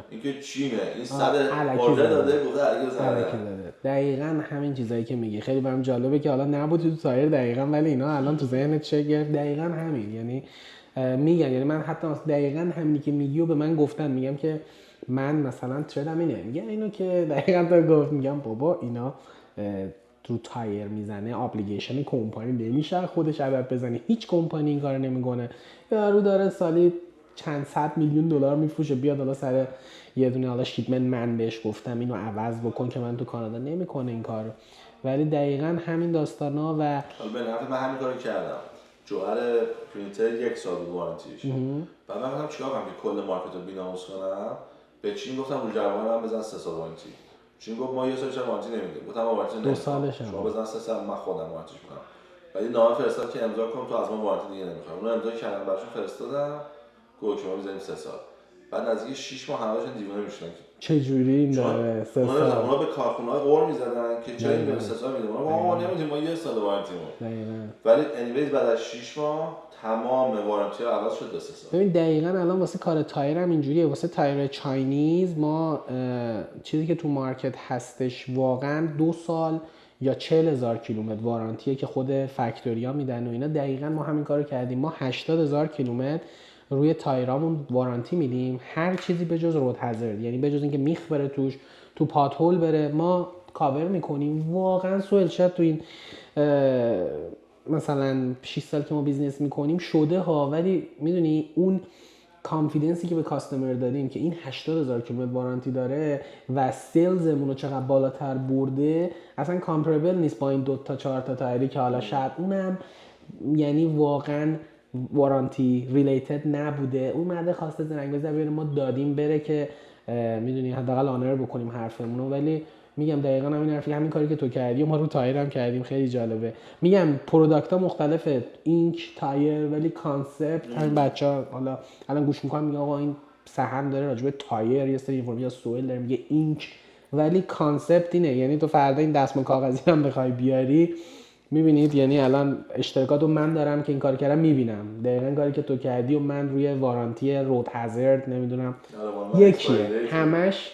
این که چینه، این 100 اوردر داده گفته الکی داده. دقیقاً همین چیزایی که میگی خیلی برام جالبه که حالا نبودی تو تایر دقیقاً، ولی اینا الان تو ذهنت چه گرفت. دقیقاً همین، یعنی میگن، یعنی من حتی دقیقاً همینی که میگی و به من گفتن، میگم که من مثلا تریدم اینه، میگن اینو که دقیقاً تو گفت، میگم بابا اینا تو تایر میزنه، ابلیگیشن کمپانی نمیشه خودش عدد بزنه، هیچ کمپانی این کارو نمیکنه. یارو داره سالی چند صد میلیون دلار میفروشه، بیاد حالا سر یه دونه حالا شیپمنت من بهش گفتم اینو عوض بکن که من تو کانادا نمیکنه این کارو. ولی دقیقاً همین داستانا و حالا به نفع من همین کارو کردم. جوهر پرینتر 1 سال بود وارنتیش. بعد من گفتم چیکار کنم که کل مارکت رو بی‌ناموس کنم. به چین گفتم رو جواب من بزن 3 سال وارنتی. چین گفت ما 1 سالش وارنتی نمیدیم. گفتم وارنتی نمیدیم. 2 سالش شما بزن 3 سال من خودم وارنتیش میکنم. ولی نامه فرستاد که امضا کن تو از ما وارنتی دیگه نمیخوام. اون امضا کردم براشون فرستادم. گفت شما میذاریم 3 سال. بعد نزدیک 6 ماه همه‌شون دیوونه میشدن. چه جوری این داره 3 سال؟ اونا به کارخونه‌ها قور می‌زدن که چرا این 3 سال میدیم. ما نمیدیم، ما 1 سال وارنتیمون. ولی انیویز بعد از 6 ماه تمام وارنتی‌ها عوض شد به 3 سال. ببین دقیقاً الان واسه کار تایر هم اینجوریه. واسه تایر چاینیز ما چیزی که تو مارکت هستش واقعاً 2 سال یا 40,000 کیلومتر وارانتیه که خود فکتوریا میدن و اینا. دقیقاً ما همین کارو کردیم. ما 80,000 کیلومتر روی تایرامون وارانتی میدیم، هر چیزی به جز رود هازارد، یعنی به جز اینکه میخ بره توش، تو پاتهول بره، ما کاور میکنیم. واقعا سوال شد تو این مثلا 6 سال که ما بیزنس میکنیم شده ها، ولی میدونی اون کانفیدنسی که به کاستمر دادیم که این 80,000 کیلومتر وارانتی داره و سیلزمون رو چقدر بالاتر برده، اصلا کامپربل نیست با این 2 تا 4 تا تایری که حالا شاید اونم یعنی واقعا وارانتی ریلیتد نبوده. اون مرده خواسته زنگ بزنه ببینه ما دادیم بره که میدونی حداقل آنر بکنیم حرفمونو. ولی میگم دقیقاً همین حرفی، همین کاری که تو کردی ما رو تایر هم کردیم. خیلی جالبه. میگم پروداکت ها مختلفه، اینک تایر، ولی کانسپت همین بچه‌ها حالا الان گوش میکنن میگه آقا این سهم داره راجع به تایر یه سری اینفورمیشن یا سوئل داره میگه اینک، ولی کانسپت اینه. یعنی تو فردا این دستمال کاغذی هم بخوای بیاری میبینید، یعنی الان اشتراکاتو من دارم که این کار کردم میبینم دقیقاً کاری که تو کردی و من روی وارانتی رود هازارد نمیدونم یکیه، همش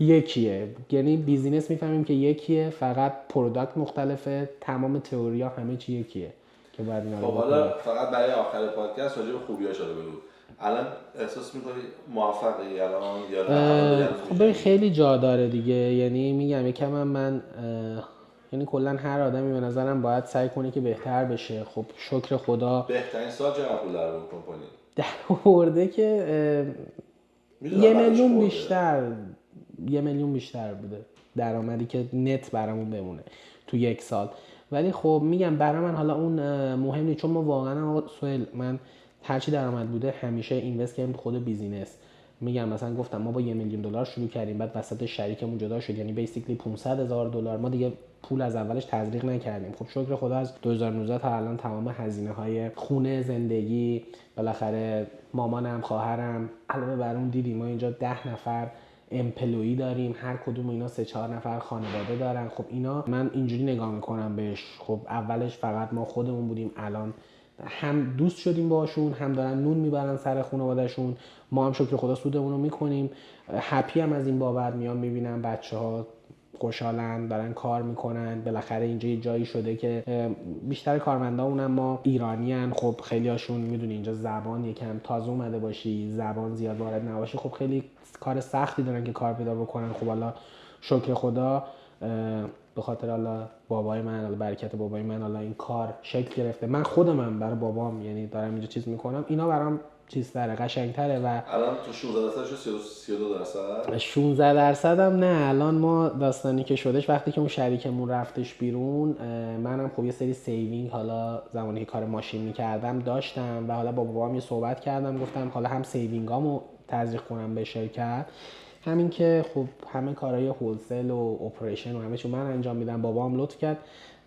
یکیه. یعنی بیزینس میفهمیم که یکیه، فقط پروداکت مختلفه، تمام تئوریا همه چی یکیه که بعد اینا خب حالا فقط برای آخر پادکست راجع به خوبیاشو بگو. الان احساس می‌کنی موفقی الان یا نه؟ خب خیلی جا داره دیگه. یعنی میگم یکم من یعنی کلا هر آدمی به نظرم باید سعی کنه که بهتر بشه. خب شکر خدا بهترین سال چقدر پول در آورد کمپانی؟ در آورده که 1,000,000 بیشتر، 1,000,000 بیشتر بوده درآمدی که نت برامون بمونه تو 1 سال. ولی خب میگم برای من حالا اون مهم نیست، چون ما واقعا سوال من هرچی درآمد بوده همیشه اینوست کردم تو خود بیزینس. میگم مثلا گفتم ما با $1,000,000 شروع کردیم، بعد وسط شریکمون جدا شد، یعنی بیسیکلی $500,000 ما دیگه پول از اولش تزریق نکردیم. خب شکر خدا از 2019 تا الان تمام هزینه‌های خونه، زندگی، بالاخره مامانم، خواهرم، علاوه بر اون دیدیم ما اینجا 10 نفر امپلویی داریم، هر کدوم اینا 3-4 نفر خانواده دارن. خب اینا من اینجوری نگاه میکنم بهش، خب اولش فقط ما خودمون بودیم، الان هم دوست شدیم باشون، هم دارن نون میبرن سر خانوادهشون، ما هم شکر خدا سودمون رو میکنیم. هپی هم از این بابت، میام میبینم بچه‌ها خوشحالن، دارن کار میکنن، بالاخره اینجا یه جایی شده که بیشتر کارمندامون هم ما ایرانیان. خب خیلی هاشون میدونی اینجا زبان یکم تازه اومده باشی، زبان زیاد وارد نباشه، خب خیلی کار سختی دارن که کار پیدا بکنن. خب حالا شکر خدا به خاطر حالا بابای من، حالا برکت بابای من، حالا این کار شکل گرفته. من خودمم برای بابام یعنی دارم اینجا چیز میکنم، اینا برام چیزتره، قشنگتره. و الان تو 16% شد 32%؟ 16% هم نه. الان ما داستانی که شدش وقتی که اون شریکمون رفتش بیرون، منم خب یه سری سیوینگ حالا زمانی که کار ماشین میکردم داشتم و حالا با بابام یه صحبت کردم، گفتم حالا هم سیوینگامو تزریق کنم به شرکت، همین که خب همه کارهای هولسل و اپریشن و همه چی من انجام میدم. بابام لطف کرد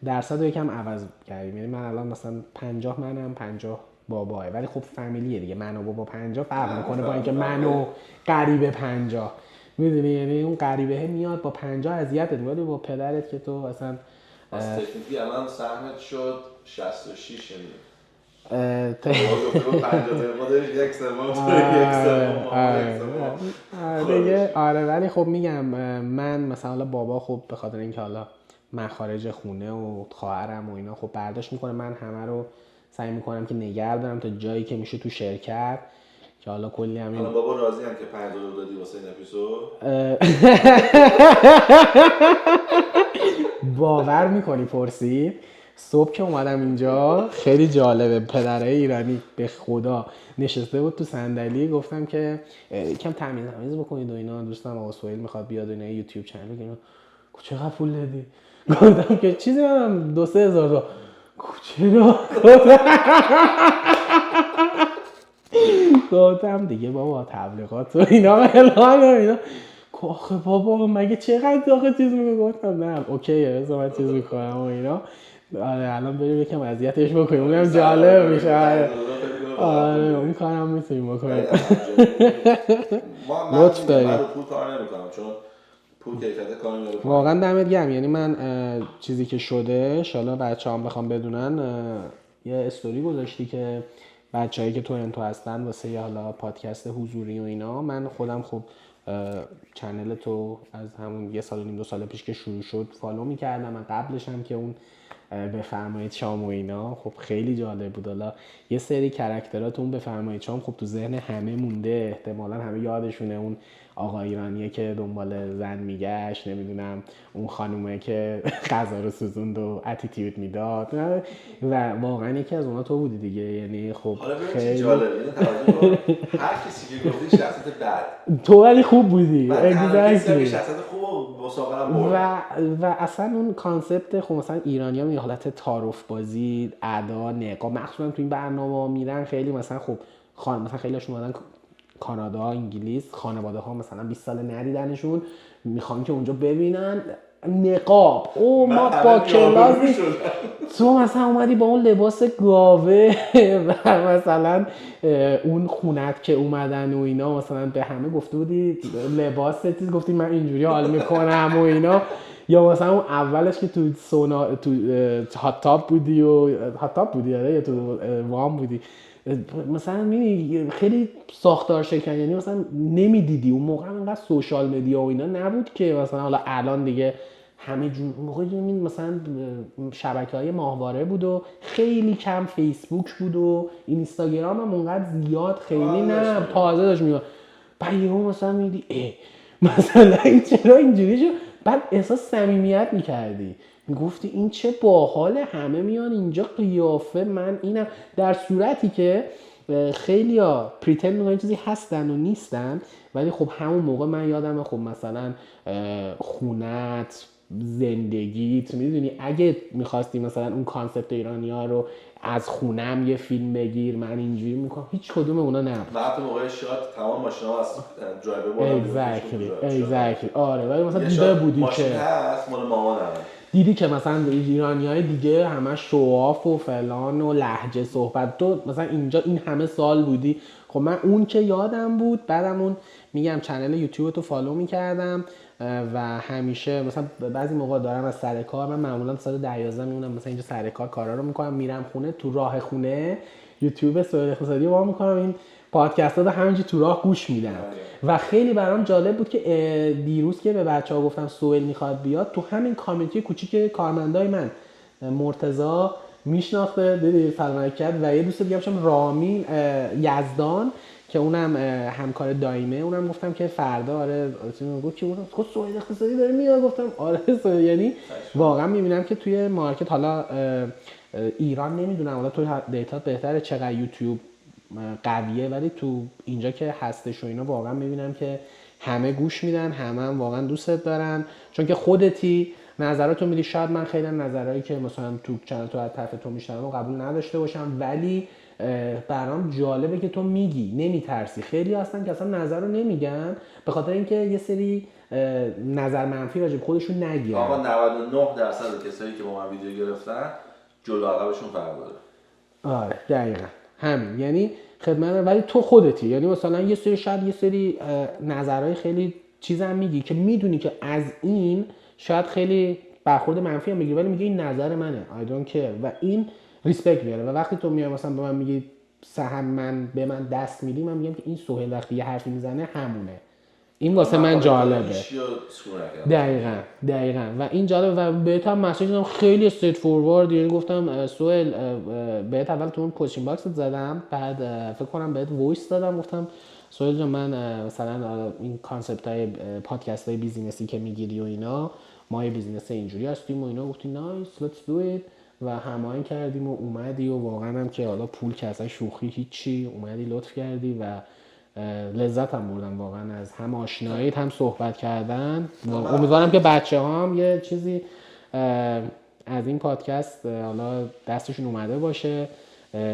درصد رو یکم عوض کردیم، یعنی من الان مثلا 50 منم 50 باباه، ولی خب فامیلیه دیگه، من و بابا 50 فرق میکنه با اینکه من و قریبه 50، میدونی، یعنی اون قریبه میاد با 50 اذیتت، ولی با پدرت که تو اصلا تکنیکی الان سهمت شد 66 یعنی دیگه. آره ولی خب میگم من مثلا بابا خب به خاطر اینکه حالا مخارج خونه و خواهرم و اینا خب برداشت میکنه، من همه رو سعی میکنم که نگه دارم تا جایی که میشه تو شرکت، که حالا کلی همین. حالا بابا راضی هم که $5 دادی واسه این اپیزود؟ باور میکنی پرسید صبح که اومدم اینجا خیلی جالبه، پدرای ایرانی به خدا نشسته بود تو صندلی، گفتم که کم تمیز بکنید و اینا، دوستم آقا سهیل میخواد بیاد اینا یوتیوب چنل بگیره، چقدر پول دادی؟ گفتم که چیزی ندارم 2-3 هزار تا. چرا؟ گفتم دیگه بابا تبلیغات و اینا اعلان و اینا. آخه بابا مگه چقدر آخه چیز میگه؟ گفتم نه اوکیه بذار من چیز میکنم و اینا. آره الان بریم یکم اذیتش بکنیم، اونم جالب میشه. آره اون کارم میتونیم بکنیم. لطف داریم. من رو پول کار نمیکنم چون پول کیفیت کار میاره. واقعا دمت گرم. یعنی من چیزی که شده حالا بچه‌هام بخوام بدونن، یه استوری گذاشتی که بچه‌هایی که تورنتو هستن واسه یه حالا پادکست حضوری و اینا، من خودم خب چنل تو از همون 1.5-2 سال پیش که شروع شد فالو می‌کردم، من قبلش هم که اون بفرمایید شام و اینا خب خیلی جالب بود. حالا یه سری کرکترات اون بفرمایید شام خب تو ذهن همه مونده، احتمالاً همه یادشونه اون آقا ایرانیه که دنبال زن میگشت، نمیدونم اون خانومه که غذا رو سوزوند و اتیتیود میداد، و واقعا یکی از اونا تو بودی دیگه. یعنی خب خیلی جالب، هر کسی که گفتی شخصیت بد، تو ولی خوب بودی، اگزکتلی شخصیت خوب مسابقه برد. و اصلا اون کانسپت خب مثلا ایرانی‌ها می حالت تعارف بازی، ادا، نقاب، مخصوصا تو این برنامه‌ها میرن خیلی مثلا خب مثلا خیلی هاشون اومدن کانادا، انگلیس، خانواده ها مثلا 20 سال ندیدنشون، میخوان که اونجا ببینن نقاب. او ما با کلاس تو مثلا اومدی با اون لباس گاوه و مثلا اون خونت که اومدن و اینا، مثلا به همه گفته بودی لباس چیز، گفتی من اینجوری حال میکنم و اینا. یا مثلا اون اولش که تو سونا تو هات تاپ بودی و هات تاپ بودی یا تو وام بودی، مثلا می‌بینی خیلی ساختار شکن، یعنی مثلا نمیدیدی اون موقع انقدر سوشال مدیا و اینا نبود که مثلا حالا الان دیگه همه جون. موقع مثلا شبکه‌های ماهواره بود و خیلی کم فیسبوک بود و اینستاگرام هم اونقدر زیاد خیلی نه تازه داشت میاد. بعد یهو مثلا میدی مثلا این چرا اینجوری شد، بعد احساس صمیمیت میکردی، میگفتی این چه باحال، همه میان اینجا قیافه من اینم، در صورتی که خیلی ها پریتند میکنن چیزی هستن و نیستن. ولی خب همون موقع من یادمه خب مثلا خونت، زندگیت، میدونی اگه میخواستی مثلا اون کانسپت ایرانی‌ها رو از خونم یه فیلم بگیر من اینجوری میکنم، هیچ کدوم اونا نبود. و حتی موقع شات تمام ماشینا از درایور بردن. exactly. آره ولی مثلا دیده بودی ماشین که هست مال مامانم، دیدی که مثلا ایرانی‌های دیگه همش شواف و فلان و لهجه صحبت، تو مثلا اینجا این همه سال بودی. خب من اون که یادم بود، بعدم اون میگم چنل یوتیوب تو فالو میکردم و همیشه مثلا بعضی موقع دارم از سر کار، من معمولا ساعت 10-11 میمونم مثلا اینجا سر کارا رو میکنم، میرم خونه، تو راه خونه یوتیوب سوهیل اقتصادی رو میکنم، این پادکست ها رو همینجوری تو راه گوش میدم و خیلی برام جالب بود که دیروز که به بچه‌ها گفتم سوهیل میخواد بیاد، تو همین کامیونیتی کوچیک کارمندای من مرتضی میشناخته، دیدی سلام کرد، و یه دوست دیگه هم رامین یزدان که اونم همکار دایمه، اونم گفتم که فردا آره گفت که اونم گفت سوهیل اقتصادی داره میاد، گفتم آره سوهیل. یعنی واقعا میبینم که توی مارکت، حالا ایران نمیدونم حالا تو دیتا بهتره چقدر یوتیوب قویه، ولی تو اینجا که هستش و اینا واقعا میبینم که همه گوش میدن، همه هم واقعا دوستت دارن، چون که خودتی نظراتو میدی. شاید من خیلی نظرایی که مثلا تو چنل تو از طرف تو میشنم و قبول نداشته باشم، ولی برام جالبه که تو میگی، نمیترسی. خیلی هستن که اصلا نظر رو نمیگن به خاطر اینکه یه سری نظر منفی راجع به خودشون نگیرن. آقا 99% کسایی که با من ویدیو گرفتن جلو عقبشون فرق داره. آره دقیقاً همین، یعنی خدمت، ولی تو خودتی، یعنی مثلا یه سری شاید یه سری نظرهای خیلی چیزا میگی که میدونی که از این شاید خیلی برخورد منفی هم میگیری، ولی میگی این نظر منه I don't care و این ریسپکت میاره. و وقتی تو میای مثلا به من میگی سهم من به من دست میدی، من میگم که این سهیل وقتی یه حرفی میزنه همونه، این واسه من جالبه. دقیقاً و این جالبه. و بهت هم مسیج دادم خیلی استریت فوروارد، یعنی گفتم سهیل بهت اول تو اون کوچینگ باکس زدم، بعد فکر کنم بهت وایس دادم، گفتم سهیل جان من مثلا این کانسپت های پادکست های بیزینسی که میگیری و اینا، ما یه بیزینس اینجوری هستیم و اینا، گفتی نایس let's do it و هماهنگ کردیم و اومدی و واقعا هم که حالا پول که اصلا شوخی هیچی، اومدی لطف کردی و لذت هم بردم واقعا از هم آشناییت هم صحبت کردن. امیدوارم که بچه ها هم یه چیزی از این پادکست حالا دستشون اومده باشه.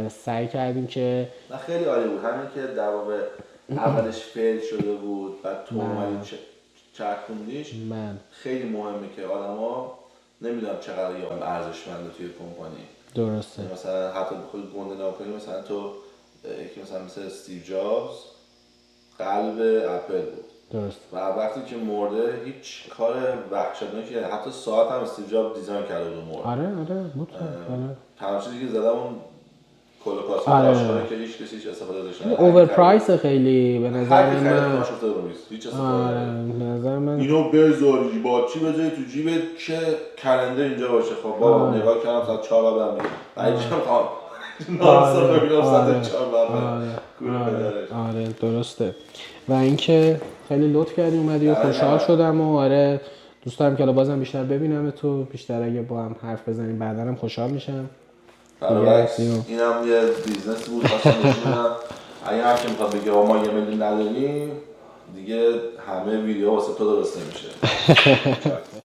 سعی کردیم که خیلی عالی بود، همین که در واقع اولش فیل شده بود بعد تو اومدی چرخوندیش، خیلی مهمه که آدما نمیدونم چقدر یا ارزشمنده توی کمپانی. درسته. مثلا حتی بخوای گنده نکنی، مثلا تو یکی مثلا مثل استیو جابز قلب اپل بود. درست. و وقتی که مرده هیچ کار وحشتناکی، حتی ساعت هم استیو جابز دیزاین کرده بود مرده. آره بود. تمام چیزی که زدم اون کلوکاسه داشته که هیچ کسی استفاده داشته. اوور پرایس خیلی به نظر من. هیچ استفاده به نظر من اینو بذاری با چی بذاری تو جیبت که کلندر اینجا باشه. خب بابا نگاه کردم ساعت 4 بعد میگم آره درسته. و اینکه خیلی لطف کردی اومدی و خوشحال شدم و آره دوست دارم که بازم بیشتر ببینم تو، بیشتر اگه با هم حرف بزنیم بعدا هم خوشحال میشم. برعکس اینم یه بیزنس بود خواستم بشونم. اگه هر کی میخواد بگه ما 1 میلیون نداریم دیگه همه ویدیو واسه تو درست نمیشه.